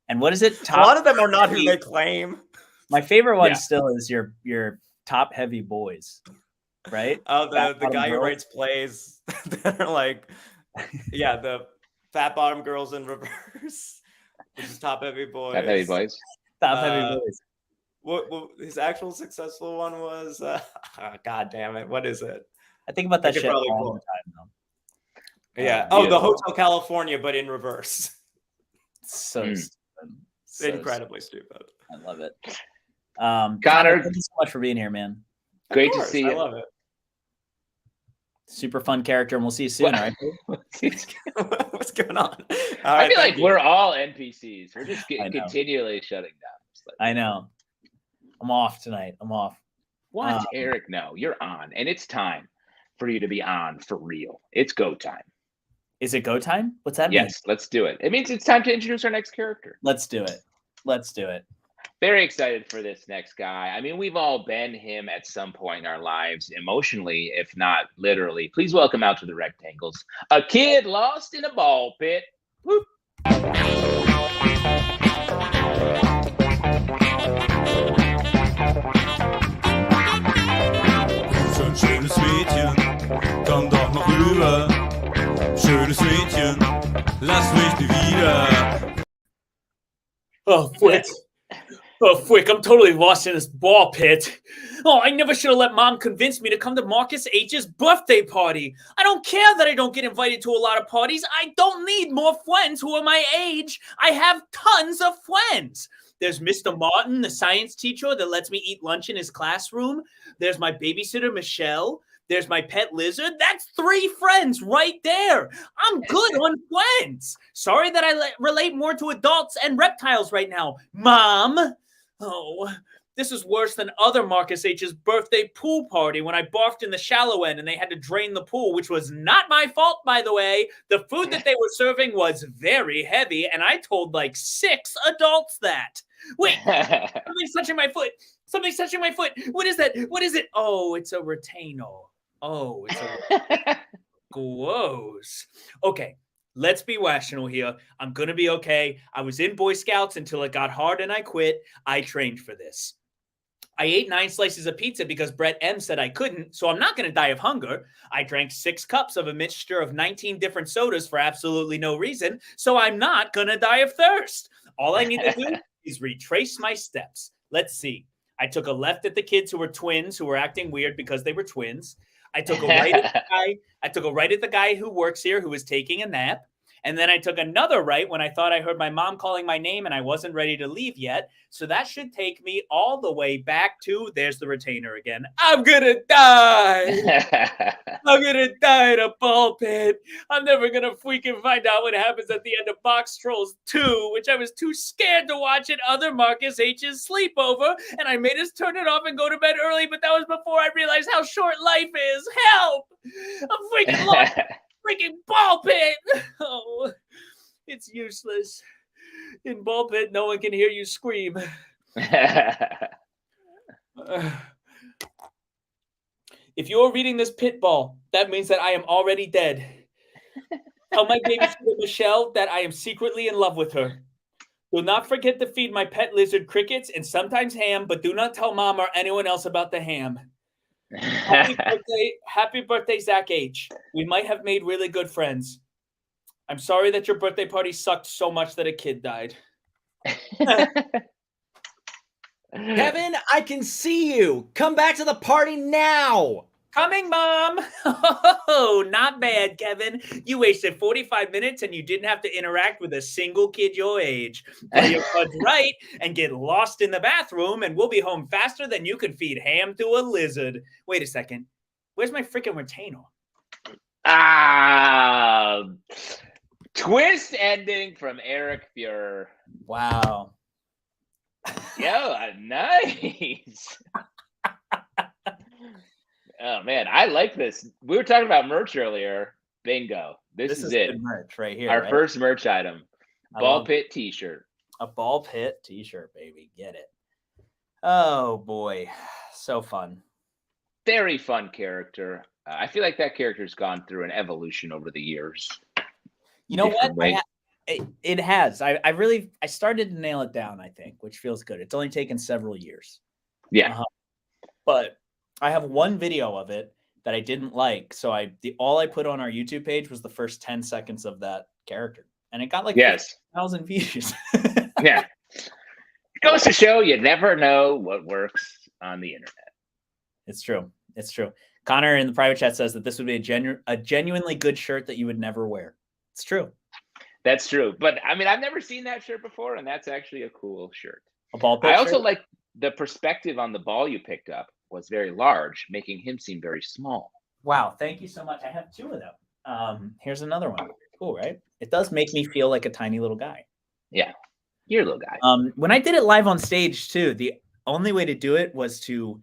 And what is it? A lot of them are not who they claim. My favorite one still is your top heavy boys, right? Oh, the guy who writes plays that are like, yeah, the fat bottom girls in reverse, which is top heavy boys. Top heavy boys. Top heavy boys. What his actual successful one was? God damn it! What is it? I think about that shit all the time, though. Yeah. Oh, the Hotel California, but in reverse. So stupid. Incredibly stupid. I love it. Connor, thank you so much for being here, man. Great to see you. I love it. Super fun character, and we'll see you soon, right? What's going on? I feel like we're all NPCs. We're just continually shutting down. I know. I'm off tonight. I'm off. What, Eric? No, you're on, and it's time for you to be on for real. It's go time. Is it go time? What's that mean? Yes, let's do it. It means it's time to introduce our next character. Let's do it. Very excited for this next guy. I mean, we've all been him at some point in our lives, emotionally, if not literally. Please welcome out to the Rectangles, a kid lost in a ball pit. Whoop. So ein schönes Mädchen, komm doch noch rüber. Schönes Mädchen, lass mich nie wieder. Oh, Fwick, I'm totally lost in this ball pit. Oh, I never should have let Mom convince me to come to Marcus H's birthday party. I don't care that I don't get invited to a lot of parties. I don't need more friends who are my age. I have tons of friends. There's Mr. Martin, the science teacher that lets me eat lunch in his classroom. There's my babysitter, Michelle. There's my pet lizard. That's 3 friends right there. I'm good on friends. Sorry that I relate more to adults and reptiles right now. Mom. Oh, This is worse than other Marcus H's birthday pool party when I barfed in the shallow end and they had to drain the pool, which was not my fault, by the way. The food that they were serving was very heavy, and I told like 6 adults that. Wait, something's touching my foot. Something's touching my foot. What is that? What is it? Oh, it's a retainer. Oh, it's a gross. Okay. Let's be rational here. I'm going to be okay. I was in Boy Scouts until it got hard and I quit. I trained for this. I ate 9 slices of pizza because Brett M said I couldn't, so I'm not going to die of hunger. I drank 6 cups of a mixture of 19 different sodas for absolutely no reason, so I'm not going to die of thirst. All I need to do is retrace my steps. Let's see. I took a left at the kids who were twins who were acting weird because they were twins. I took a right at the guy who works here who was taking a nap. And then I took another right when I thought I heard my mom calling my name and I wasn't ready to leave yet. So that should take me all the way back to, there's the retainer again. I'm going to die. I'm going to die in a ball pit. I'm never going to freaking find out what happens at the end of Box Trolls 2, which I was too scared to watch at other Marcus H's sleepover. And I made us turn it off and go to bed early, but that was before I realized how short life is. Help! I'm freaking lost. Freaking ball pit. Oh, it's useless. In ball pit, no one can hear you scream. If you're reading this pit ball, that means that I am already dead. Tell my babysitter Michelle that I am secretly in love with her. Do not forget to feed my pet lizard crickets and sometimes ham, but do not tell mom or anyone else about the ham. Happy birthday, Zach H. We might have made really good friends. I'm sorry that your birthday party sucked so much that a kid died. Kevin, I can see you. Come back to the party now. Coming, Mom. Oh, not bad, Kevin. You wasted 45 minutes and you didn't have to interact with a single kid your age. Play your cards right and get lost in the bathroom, and we'll be home faster than you could feed ham to a lizard. Wait a second. Where's my freaking retainer? Twist ending from Eric Feurer. Wow. Yo, nice. Oh man, I like this. We were talking about merch earlier. Bingo. This is it. Good merch right here. Our first merch item. Ball pit t-shirt. A ball pit t-shirt, baby. Get it. Oh boy. So fun. Very fun character. I feel like that character's gone through an evolution over the years. You know what? It has. I started to nail it down, I think, which feels good. It's only taken several years. Yeah. But I have one video of it that I didn't like. So all I put on our YouTube page was the first 10 seconds of that character. And it got like 1,000 views. Yeah. It goes to show you never know what works on the internet. It's true. It's true. Connor in the private chat says that this would be a genuinely good shirt that you would never wear. It's true. That's true. But I mean, I've never seen that shirt before, and that's actually a cool shirt. A ball pit I also shirt? like the perspective on the ball you picked up was very large, making him seem very small. Wow. Thank you so much. I have 2 of them. Here's another one. Cool, right? It does make me feel like a tiny little guy. Yeah. You're a little guy. When I did it live on stage too, the only way to do it was to,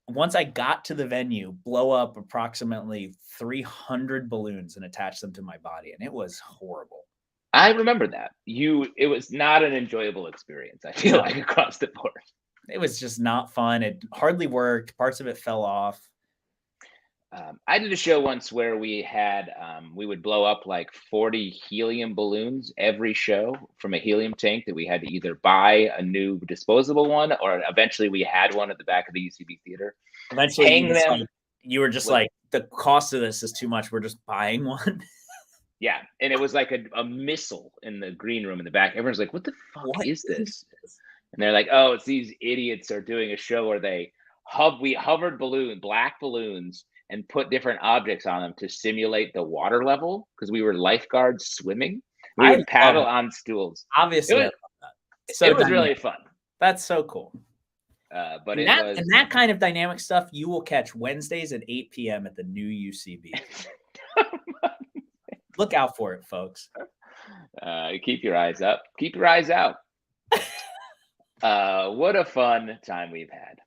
once I got to the venue, blow up approximately 300 balloons and attach them to my body. And it was horrible. I remember that. It was not an enjoyable experience, I feel like, across the board. It was just not fun. It hardly worked. Parts of it fell off. I did a show once where we would blow up like 40 helium balloons every show from a helium tank that we had to either buy a new disposable one, or eventually we had one at the back of the UCB theater. Eventually you were just like, the cost of this is too much. We're just buying one. Yeah. And it was like a missile in the green room in the back. Everyone's like, what the fuck is this? And they're like, oh, it's these idiots are doing a show where we hovered black balloons and put different objects on them to simulate the water level, because we were lifeguards swimming. We would paddle on stools. Obviously, it was really fun. That's so cool. But that kind of dynamic stuff you will catch Wednesdays at 8 p.m. at the new UCB. Look out for it, folks. Keep your eyes up. Keep your eyes out. What a fun time we've had.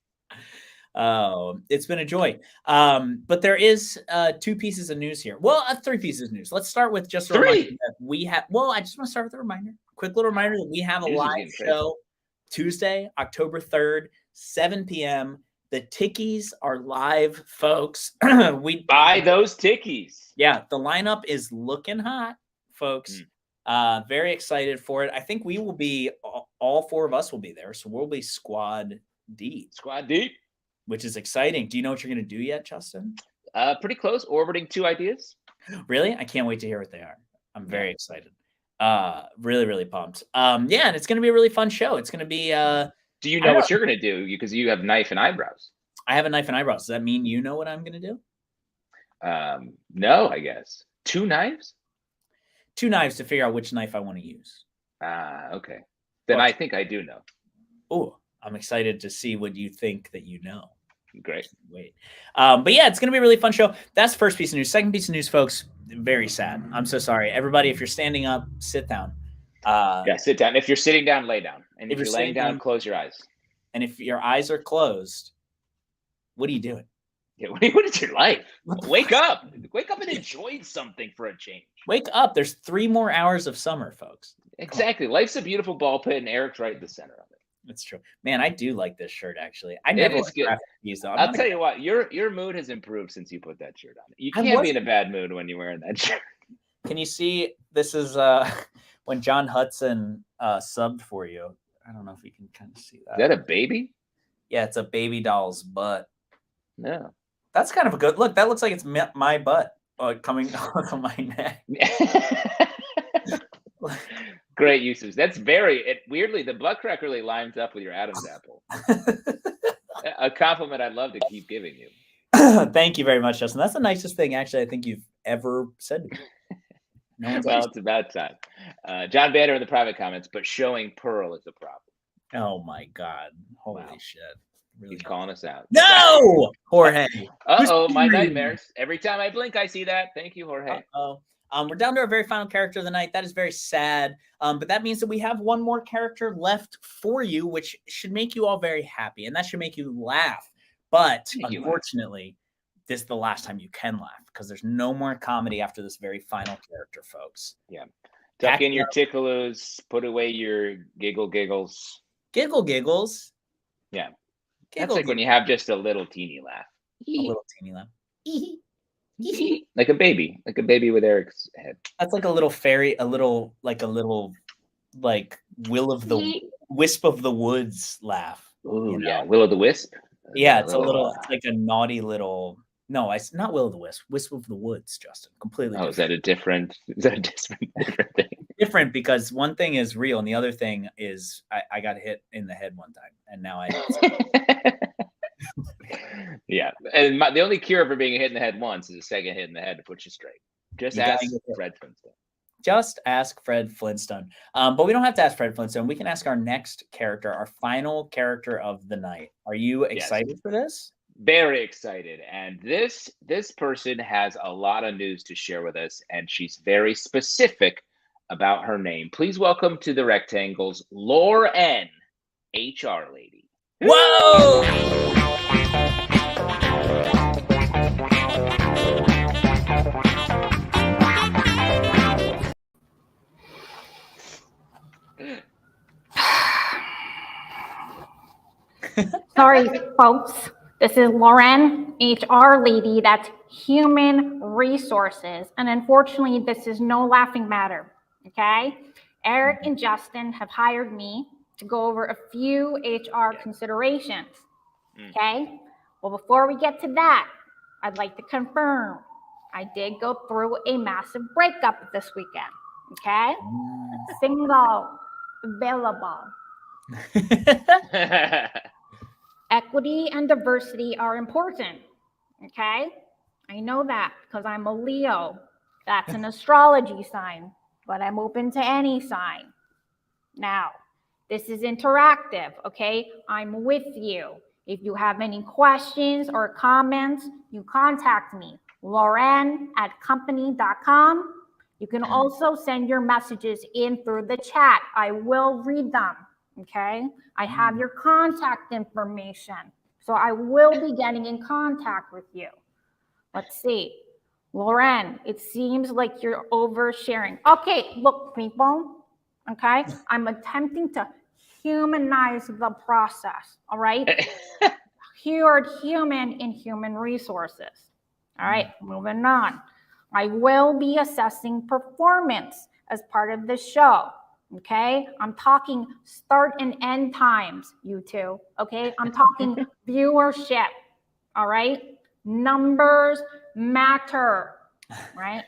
Oh, it's been a joy. But there is 2 pieces of news here. Well, 3 pieces of news. Let's start with just a reminder that we have. Well, I just want to start with a reminder. Quick little reminder that we have a live show Tuesday, October 3rd, 7 p.m. The tickies are live, folks. We buy those tickies. Yeah, the lineup is looking hot, folks. Very excited for it. I think we will be all 4 of us will be there, so we'll be squad deep. Squad deep, which is exciting. Do you know what you're going to do yet, Justin? Pretty close. Orbiting 2 ideas. Really? I can't wait to hear what they are. I'm very excited. Really, really pumped. Yeah, and it's going to be a really fun show. It's going to be. Do you know what you're going to do? Because you have knife and eyebrows. I have a knife and eyebrows. Does that mean you know what I'm going to do? No, I guess. 2 knives? 2 knives to figure out which knife I want to use. Okay. Then I think I do know. Oh, I'm excited to see what you think that you know. Great. Wait. But yeah, it's going to be a really fun show. That's the first piece of news. Second piece of news, folks, very sad. I'm so sorry. Everybody, if you're standing up, sit down. Yeah, sit down. If you're sitting down, lay down. And if you're laying down, close your eyes. And if your eyes are closed, what are you doing? Yeah, what is your life? Wake up. Wake up and enjoy something for a change. Wake up. There's 3 more hours of summer, folks. Exactly. Life's a beautiful ball pit, and Eric's right at the center of it. That's true. Man, I do like this shirt, actually. I never like graphic tees, though. I'll tell you what, your mood has improved since you put that shirt on. You can't be in a bad mood when you're wearing that shirt. Can you see, this is when John Hudson subbed for you. I don't know if you can kind of see that. Is that a baby? Yeah, it's a baby doll's butt. No. That's kind of a good look. That looks like it's my butt coming off of my neck. Great uses. That's weirdly, the butt crack really lines up with your Adam's apple. A compliment I'd love to keep giving you. Thank you very much, Justin. That's the nicest thing, actually, I think you've ever said to me. Well, it's about time. John Banner in the private comments, but showing Pearl is a problem. Oh my God. Holy shit. Really He's calling us out. No, Jorge. My nightmares. Every time I blink, I see that. Thank you, Jorge. We're down to our very final character of the night. That is very sad. But that means that we have one more character left for you, which should make you all very happy. And that should make you laugh. But unfortunately, this is the last time you can laugh because there's no more comedy after this very final character, folks. Yeah. Tuck in your tickaloos. Put away your giggles. Giggles? Yeah. That's like when you have just a little teeny laugh. A little teeny laugh. Like a baby with Eric's head. That's like a little fairy, a little like Wisp of the Woods laugh. Oh, yeah. Will o' the Wisp? Yeah, it's it's like a naughty little. No, it's not Will o' the Wisp. Wisp of the Woods, Justin. Completely different. Is that a different thing? Different because one thing is real and the other thing is I got hit in the head one time and now I. Yeah, and the only cure for being hit in the head once is a second hit in the head to put you straight. Just ask Fred Flintstone. Just ask Fred Flintstone. But we don't have to ask Fred Flintstone. We can ask our next character, our final character of the night. Are you excited for this? Very excited. And this person has a lot of news to share with us, and she's very specific about her name. Please welcome to the Rectangles, Lauren, HR lady. Whoa! Sorry, folks. This is Lauren, HR lady. That's human resources. And unfortunately, this is no laughing matter. Okay? Eric and Justin have hired me to go over a few HR considerations. Okay? Well, before we get to that, I'd like to confirm I did go through a massive breakup this weekend. Okay? Single, available. Equity and diversity are important. Okay? I know that because I'm a Leo. That's an astrology sign, but I'm open to any sign. Now, this is interactive, okay? I'm with you. If you have any questions or comments, you contact me, Lauren@company.com. You can also send your messages in through the chat. I will read them, Okay. I have your contact information. So I will be getting in contact with you. Let's see. Lauren, it seems like you're oversharing. Okay, look, people. Okay. I'm attempting to humanize the process. All right. You're human in human resources. All right, moving on. I will be assessing performance as part of the show. Okay, I'm talking start and end times, you two. Okay, I'm talking viewership. All right, numbers matter, right?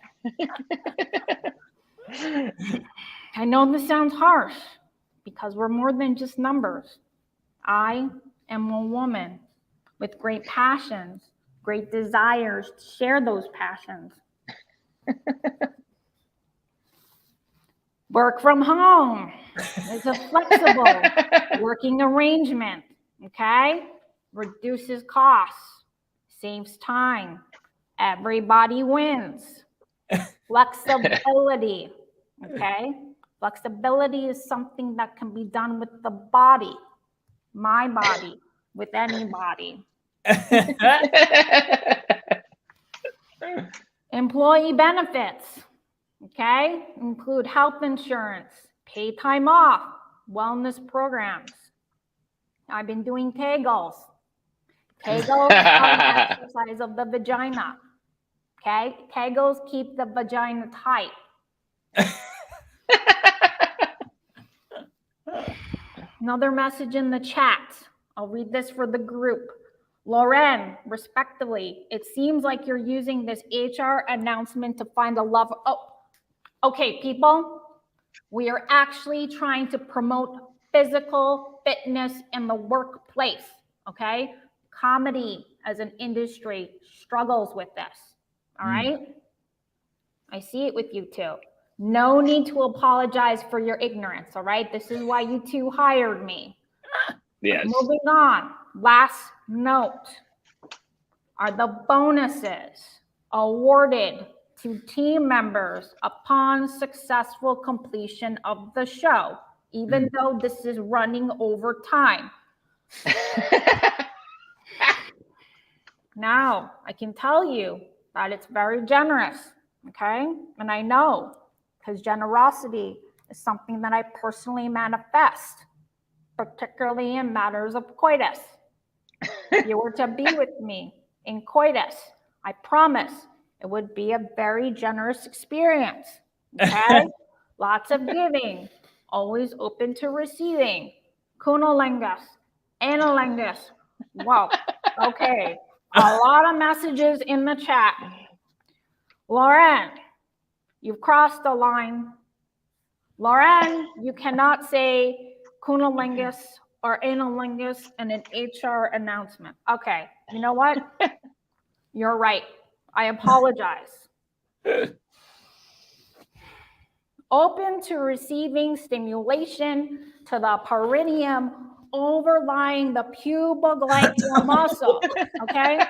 I know this sounds harsh because we're more than just numbers. I am a woman with great passions, great desires to share those passions. Work from home is a flexible working arrangement, okay? Reduces costs, saves time. Everybody wins. Flexibility, okay? Flexibility is something that can be done with the body, my body, with anybody. Employee benefits, okay, include health insurance, paid time off, wellness programs. I've been doing Kegels. Kegels are an exercise of the vagina, okay? Kegels keep the vagina tight. Another message in the chat. I'll read this for the group. Lauren, respectively, it seems like you're using this HR announcement to find a love. Oh, okay, people. We are actually trying to promote physical fitness in the workplace, okay? Comedy as an industry struggles with this, all right? I see it with you too. No need to apologize for your ignorance, all right? This is why you two hired me. Yes. Moving on, last note are the bonuses awarded to team members upon successful completion of the show, even though this is running over time. Now, I can tell you that it's very generous, okay? And I know, because generosity is something that I personally manifest, particularly in matters of coitus. If you were to be with me in coitus, I promise it would be a very generous experience, okay? Lots of giving, always open to receiving. Cunnilingus, analingus. Whoa, okay. A lot of messages in the chat. Lauren, you've crossed the line. Lauren, you cannot say cunnilingus or analingus in an HR announcement. Okay, you know what? You're right. I apologize. Open to receiving stimulation to the perineum overlying the puboglottal muscle, okay?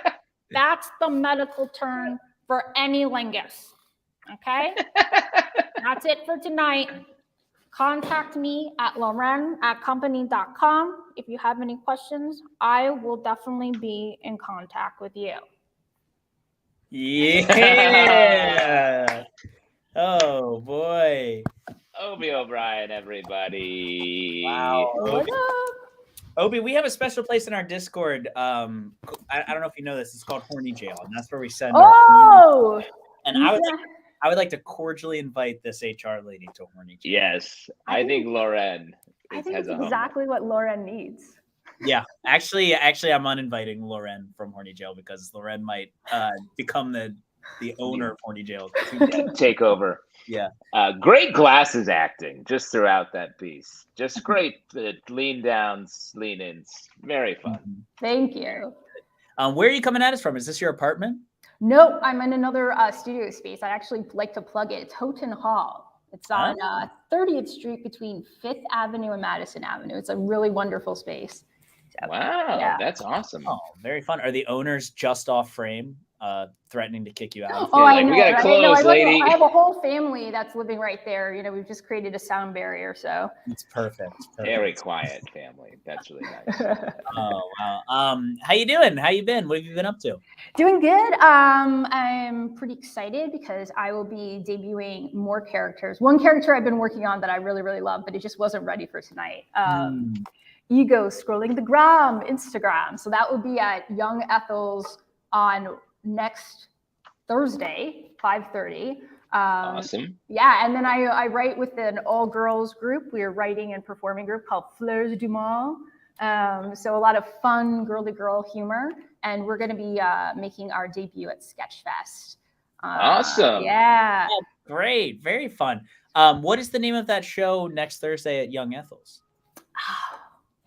That's the medical term for analingus, okay? That's it for tonight. Contact me at loren@company.com. If you have any questions, I will definitely be in contact with you. Yeah. Oh, boy. Obi O'Brien, everybody. Wow. What up? Obi, we have a special place in our Discord. I don't know if you know this. It's called Horny Jail, and that's where we send Oh! And I would like to cordially invite this HR lady to Horny Jail. Yes, I think Lauren I think has it's a home. exactly what Lauren needs. Yeah, actually, I'm uninviting Lauren from Horny Jail because Lauren might become the owner of Horny Jail. Take over. Yeah. Great glasses acting just throughout that piece. Just great lean downs, lean ins. Very fun. Thank you. Where are you coming at us from? Is this your apartment? Nope, I'm in another studio space. I actually like to plug it. It's Houghton Hall. It's on 30th Street between 5th Avenue and Madison Avenue. It's a really wonderful space. So, Wow, yeah. that's awesome. Oh, very fun. Are the owners just off frame? threatening to kick you out. Oh, I know. we gotta right? close, No, lady. I have a whole family that's living right there. We've just created a sound barrier, so It's perfect. Very quiet family. That's really nice. Oh wow. How you doing? How you been? What have you been up to? Doing good. I'm pretty excited because I will be debuting more characters. One character I've been working on that I really, really love, but it just wasn't ready for tonight. Ego scrolling the Instagram. So that will be at Young Ethel's on next Thursday, 5:30. Awesome. Yeah, and then I write with an all-girls group. We're writing and performing group called Fleurs du Mal. So a lot of fun girl-to-girl humor, and we're going to be making our debut at Sketchfest. Awesome. Yeah. Great. Very fun. What is the name of that show next Thursday at Young Ethel's?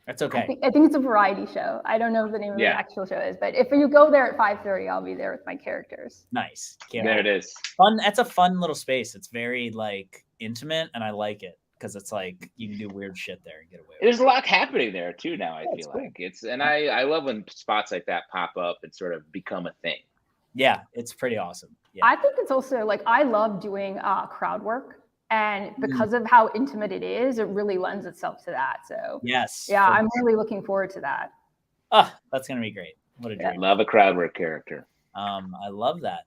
That's okay. I think it's a variety show. I don't know what the name of the actual show is, but if you go there at 5:30, I'll be there with my characters. Nice. There it is. Fun. That's a fun little space. It's very like intimate, and I like it because it's like you can do weird shit there and get away with it. There's a lot happening there too now. I feel cool. like I love when spots like that pop up and sort of become a thing. Yeah, it's pretty awesome. Yeah. I think it's also like I love doing crowd work. And because of how intimate it is, it really lends itself to that. So yes, yeah, I'm really looking forward to that. Oh, that's gonna be great. What a dream. Love a crowd work character. I love that.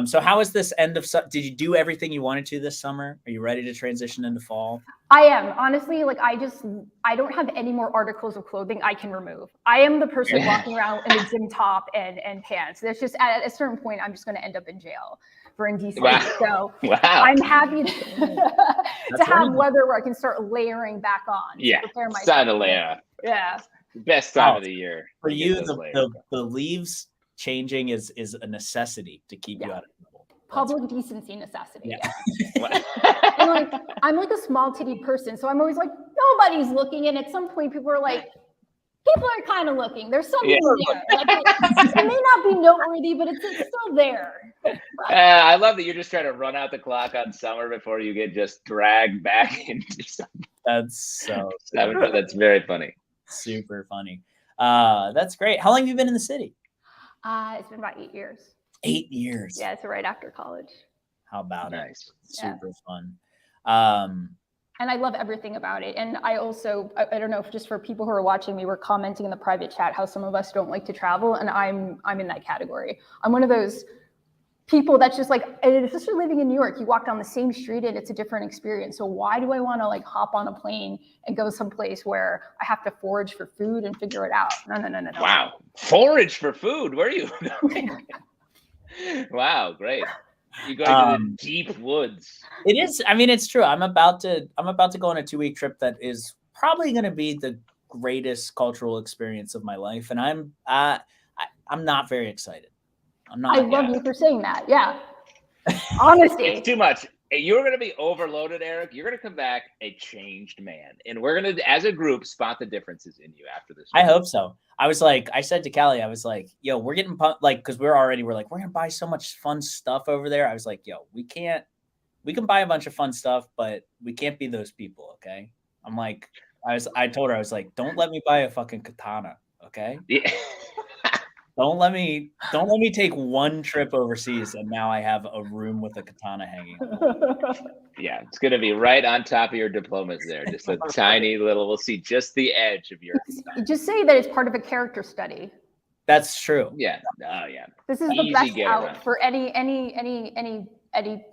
So how is this end of did you do everything you wanted to this summer? Are you ready to transition into fall? I am. Honestly, like I don't have any more articles of clothing I can remove. I am the person walking around in a gym top and pants. There's just at a certain point I'm just going to end up in jail for indecency. Wow. So I'm happy to have weather where I can start layering back on. Yeah. Prepare myself. Time to layer. Yeah. Best time of the year. For you, the leaves changing is a necessity to keep you out of trouble. Public decency necessity. Yeah. And like I'm like a small titty person, so I'm always like nobody's looking, and at some point people are like, people are kind of looking. There's something there. Like it may not be noteworthy, but it's still there. I love that you're just trying to run out the clock on summer before you get just dragged back into something. That's that's very funny. Super funny. That's great. How long have you been in the city? It's been about 8 years. 8 years. Yeah, it's right after college. How about nice. It? Super fun. And I love everything about it. And I also, I don't know if just for people who are watching, we were commenting in the private chat how some of us don't like to travel, and I'm in that category. I'm one of those people that's just like, especially living in New York, you walk down the same street and it's a different experience. So why do I want to like hop on a plane and go someplace where I have to forage for food and figure it out? No. Wow. Forage for food? Where are you? Wow, great. You go to the deep woods. It is. I mean, it's true. I'm about to go on a 2-week trip that is probably going to be the greatest cultural experience of my life, and I'm not very excited. I'm not. I love you for saying that. Yeah. Honesty. It's too much. You're going to be overloaded, Eric. You're going to come back a changed man, and we're going to, as a group, spot the differences in you after this. I hope so. I said to Callie, I was like, yo, we're getting pumped, like, because we're going to buy so much fun stuff over there. I was like, yo, we can buy a bunch of fun stuff, but we can't be those people. Okay. I'm like, I told her, I was like, don't let me buy a fucking katana. Okay. Yeah. Don't let me take one trip overseas and now I have a room with a katana hanging. Yeah, it's gonna be right on top of your diplomas there. Just a tiny little, we'll see just the edge of your katana. Just say that it's part of a character study. That's true. Yeah. Oh yeah. This is the best out for any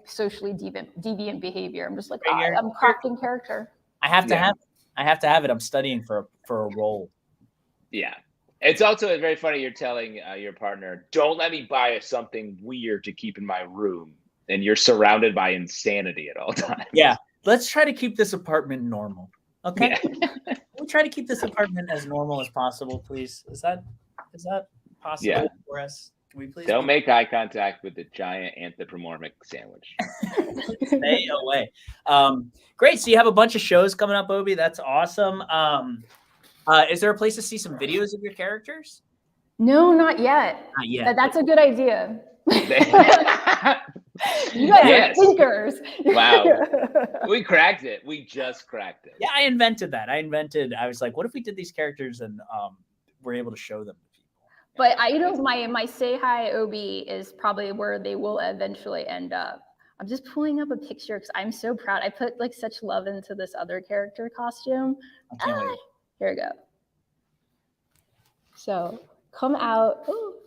socially deviant behavior. I'm just like, I'm crafting character. I have to have it. I'm studying for a role. Yeah. It's also very funny. You're telling your partner, don't let me buy something weird to keep in my room. And you're surrounded by insanity at all times. Yeah. Let's try to keep this apartment normal. Okay. Yeah. We'll try to keep this apartment as normal as possible, please. Is that possible for us? Can we please don't make eye contact with the giant anthropomorphic sandwich. Stay away. Great. So you have a bunch of shows coming up, Obi. That's awesome. Is there a place to see some videos of your characters? No, not yet. Not yet. That's a good idea. You guys are thinkers. Wow. We cracked it. We just cracked it. Yeah, I invented that. I was like, what if we did these characters and we're able to show them to people? But I my say hi Obi is probably where they will eventually end up. I'm just pulling up a picture because I'm so proud. I put like such love into this other character costume. I can't wait. Here we go. So come out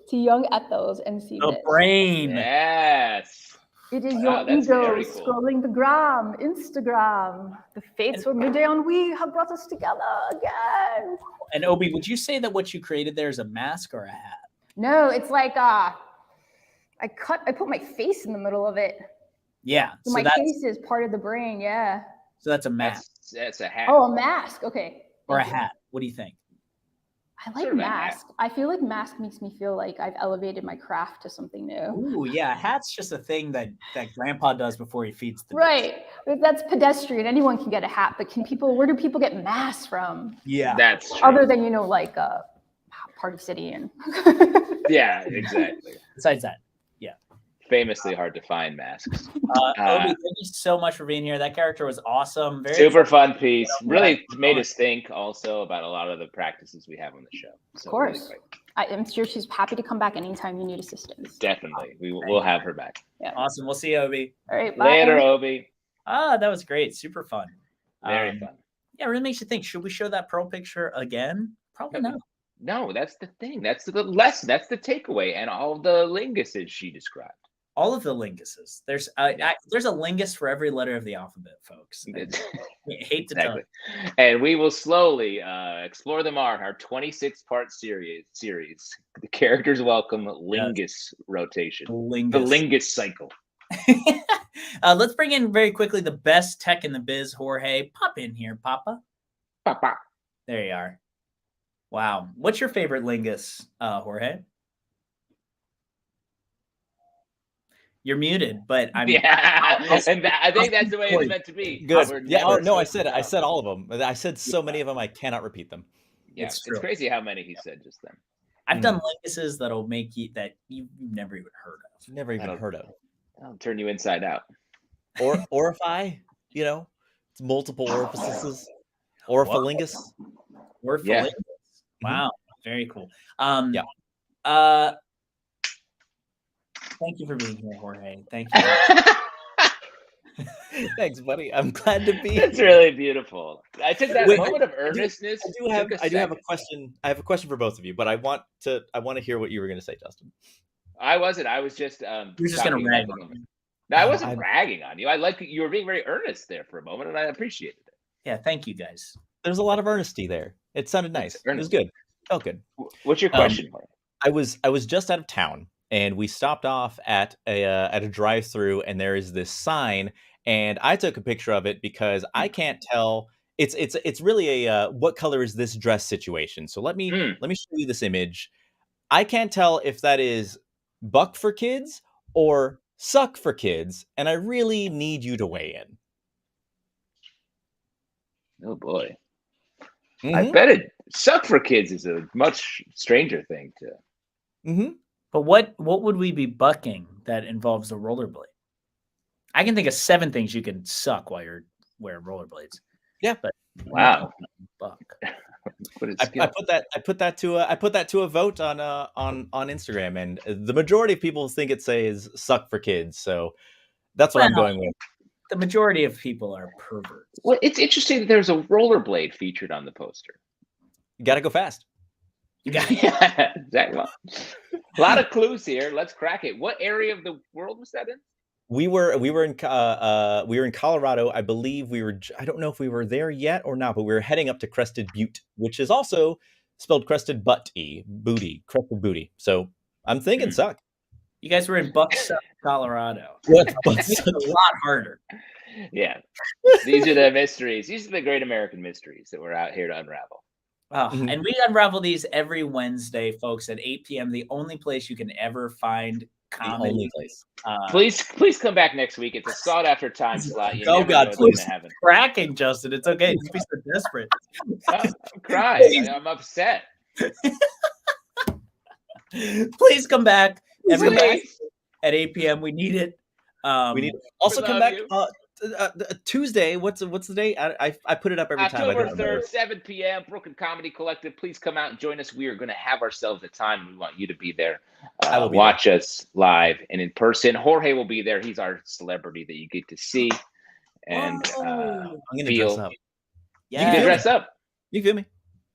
to young Ethels and see The this. brain. Yes. It is your that's ego very cool. scrolling the gram, Instagram. The fates of midday on we have brought us together again. And Obi, would you say that what you created there is a mask or a hat? No, it's like I put my face in the middle of it. Yeah. So my face is part of the brain, yeah. So that's a mask. That's a hat. Oh, a mask. Okay. Or a hat. What do you think? I like mask. I feel like mask makes me feel like I've elevated my craft to something new. Ooh, yeah. Hat's just a thing that grandpa does before he feeds the right. That's pedestrian. Anyone can get a hat, but where do people get masks from? Yeah. That's true. Other than, like Party City and yeah, exactly. Besides that, yeah. Famously hard to find masks. Obi, thank you so much for being here. That character was awesome. Very super fun piece. Really made us think also about a lot of the practices we have on the show. So of course. Really I'm sure she's happy to come back anytime you need assistance. Definitely. We'll have her back. Yeah. Awesome. We'll see you, Obi. All right. Bye. Later, Obi. That was great. Super fun. Very fun. Yeah, it really makes you think. Should we show that Pearl picture again? Probably not. No, that's the thing. That's the lesson. That's the takeaway. And all the linguses she described. All of the linguses. There's a lingus for every letter of the alphabet, folks. I hate to tell you. And we will slowly explore them on our 26-part series. The Characters Welcome Lingus Rotation. The Lingus Cycle. Let's bring in very quickly the best tech in the biz, Jorge. Pop in here, Papa. Papa. There you are. Wow. What's your favorite lingus, Jorge? You're muted, but I'm and I think that's the way it's meant to be. Good. Yeah. No, I said all of them. I said so many of them I cannot repeat them. Yeah, it's crazy how many he said just then. I've done linguses that'll make you that you've never even heard of. Never even heard of. I'll turn you inside out. Orify, it's multiple orifices. Orifilingus. Orifilingus. Yeah. Wow, very cool. Thank you for being here, Jorge. Thank you. Thanks, buddy. I'm glad to be here. It's really beautiful. I took that moment of earnestness. I do have a question. I have a question for both of you, but I want to hear what you were going to say, Justin. I wasn't. I was just. You're just going to rag on me. No, I wasn't ragging on you. I like you were being very earnest there for a moment, and I appreciated it. Yeah, thank you, guys. There's a lot of earnesty there. It sounded nice. It was good. Felt good. What's your question? I was just out of town. And we stopped off at a drive-through, and there is this sign, and I took a picture of it because I can't tell. It's really a what color is this dress situation. So let me show you this image. I can't tell if that is buck for kids or suck for kids, and I really need you to weigh in. Oh boy, I bet it suck for kids is a much stranger thing to. Mm-hmm. But what would we be bucking that involves a rollerblade? I can think of 7 things you can suck while you're wearing rollerblades. Yeah, but wow, buck. I put that to a vote on Instagram, and the majority of people think it says suck for kids. So that's what I'm going with. The majority of people are perverts. Well, it's interesting that there's a rollerblade featured on the poster. You got to go fast. Yeah, exactly. A lot of clues here. Let's crack it. What area of the world was that in? We were in Colorado. I believe I don't know if we were there yet or not, but we were heading up to Crested Butte, which is also spelled Crested Crested Booty. So I'm thinking suck. You guys were in Bucksuck, Colorado. What? It's a lot harder. Yeah. These are the mysteries. These are the great American mysteries that we're out here to unravel. And we unravel these every Wednesday, folks, at 8 p.m. The only place you can ever find comedy. The only place. Please come back next week. It's a sought after time slot. Oh God, please! Cracking, Justin. It's okay. Don't be so desperate. I'm crying. I'm upset. Please come back every night at 8 p.m. We need it. We need also come back Tuesday. What's the date? I put it up every time. I October don't remember. 3rd, 7 p.m. Brooklyn Comedy Collective. Please come out and join us. We are going to have ourselves a time. We want you to be there. I will be watch us live and in person. Jorge will be there. He's our celebrity that you get to see and I'm gonna feel. dress up. You can dress up. You feel me?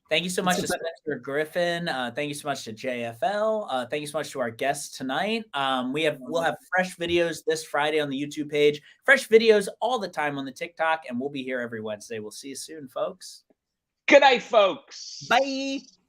Thank you so much to Spencer Griffin. Thank you so much to JFL. Thank you so much to our guests tonight. We'll have fresh videos this Friday on the YouTube page, fresh videos all the time on the TikTok, and we'll be here every Wednesday. We'll see you soon, folks. Good night, folks. Bye.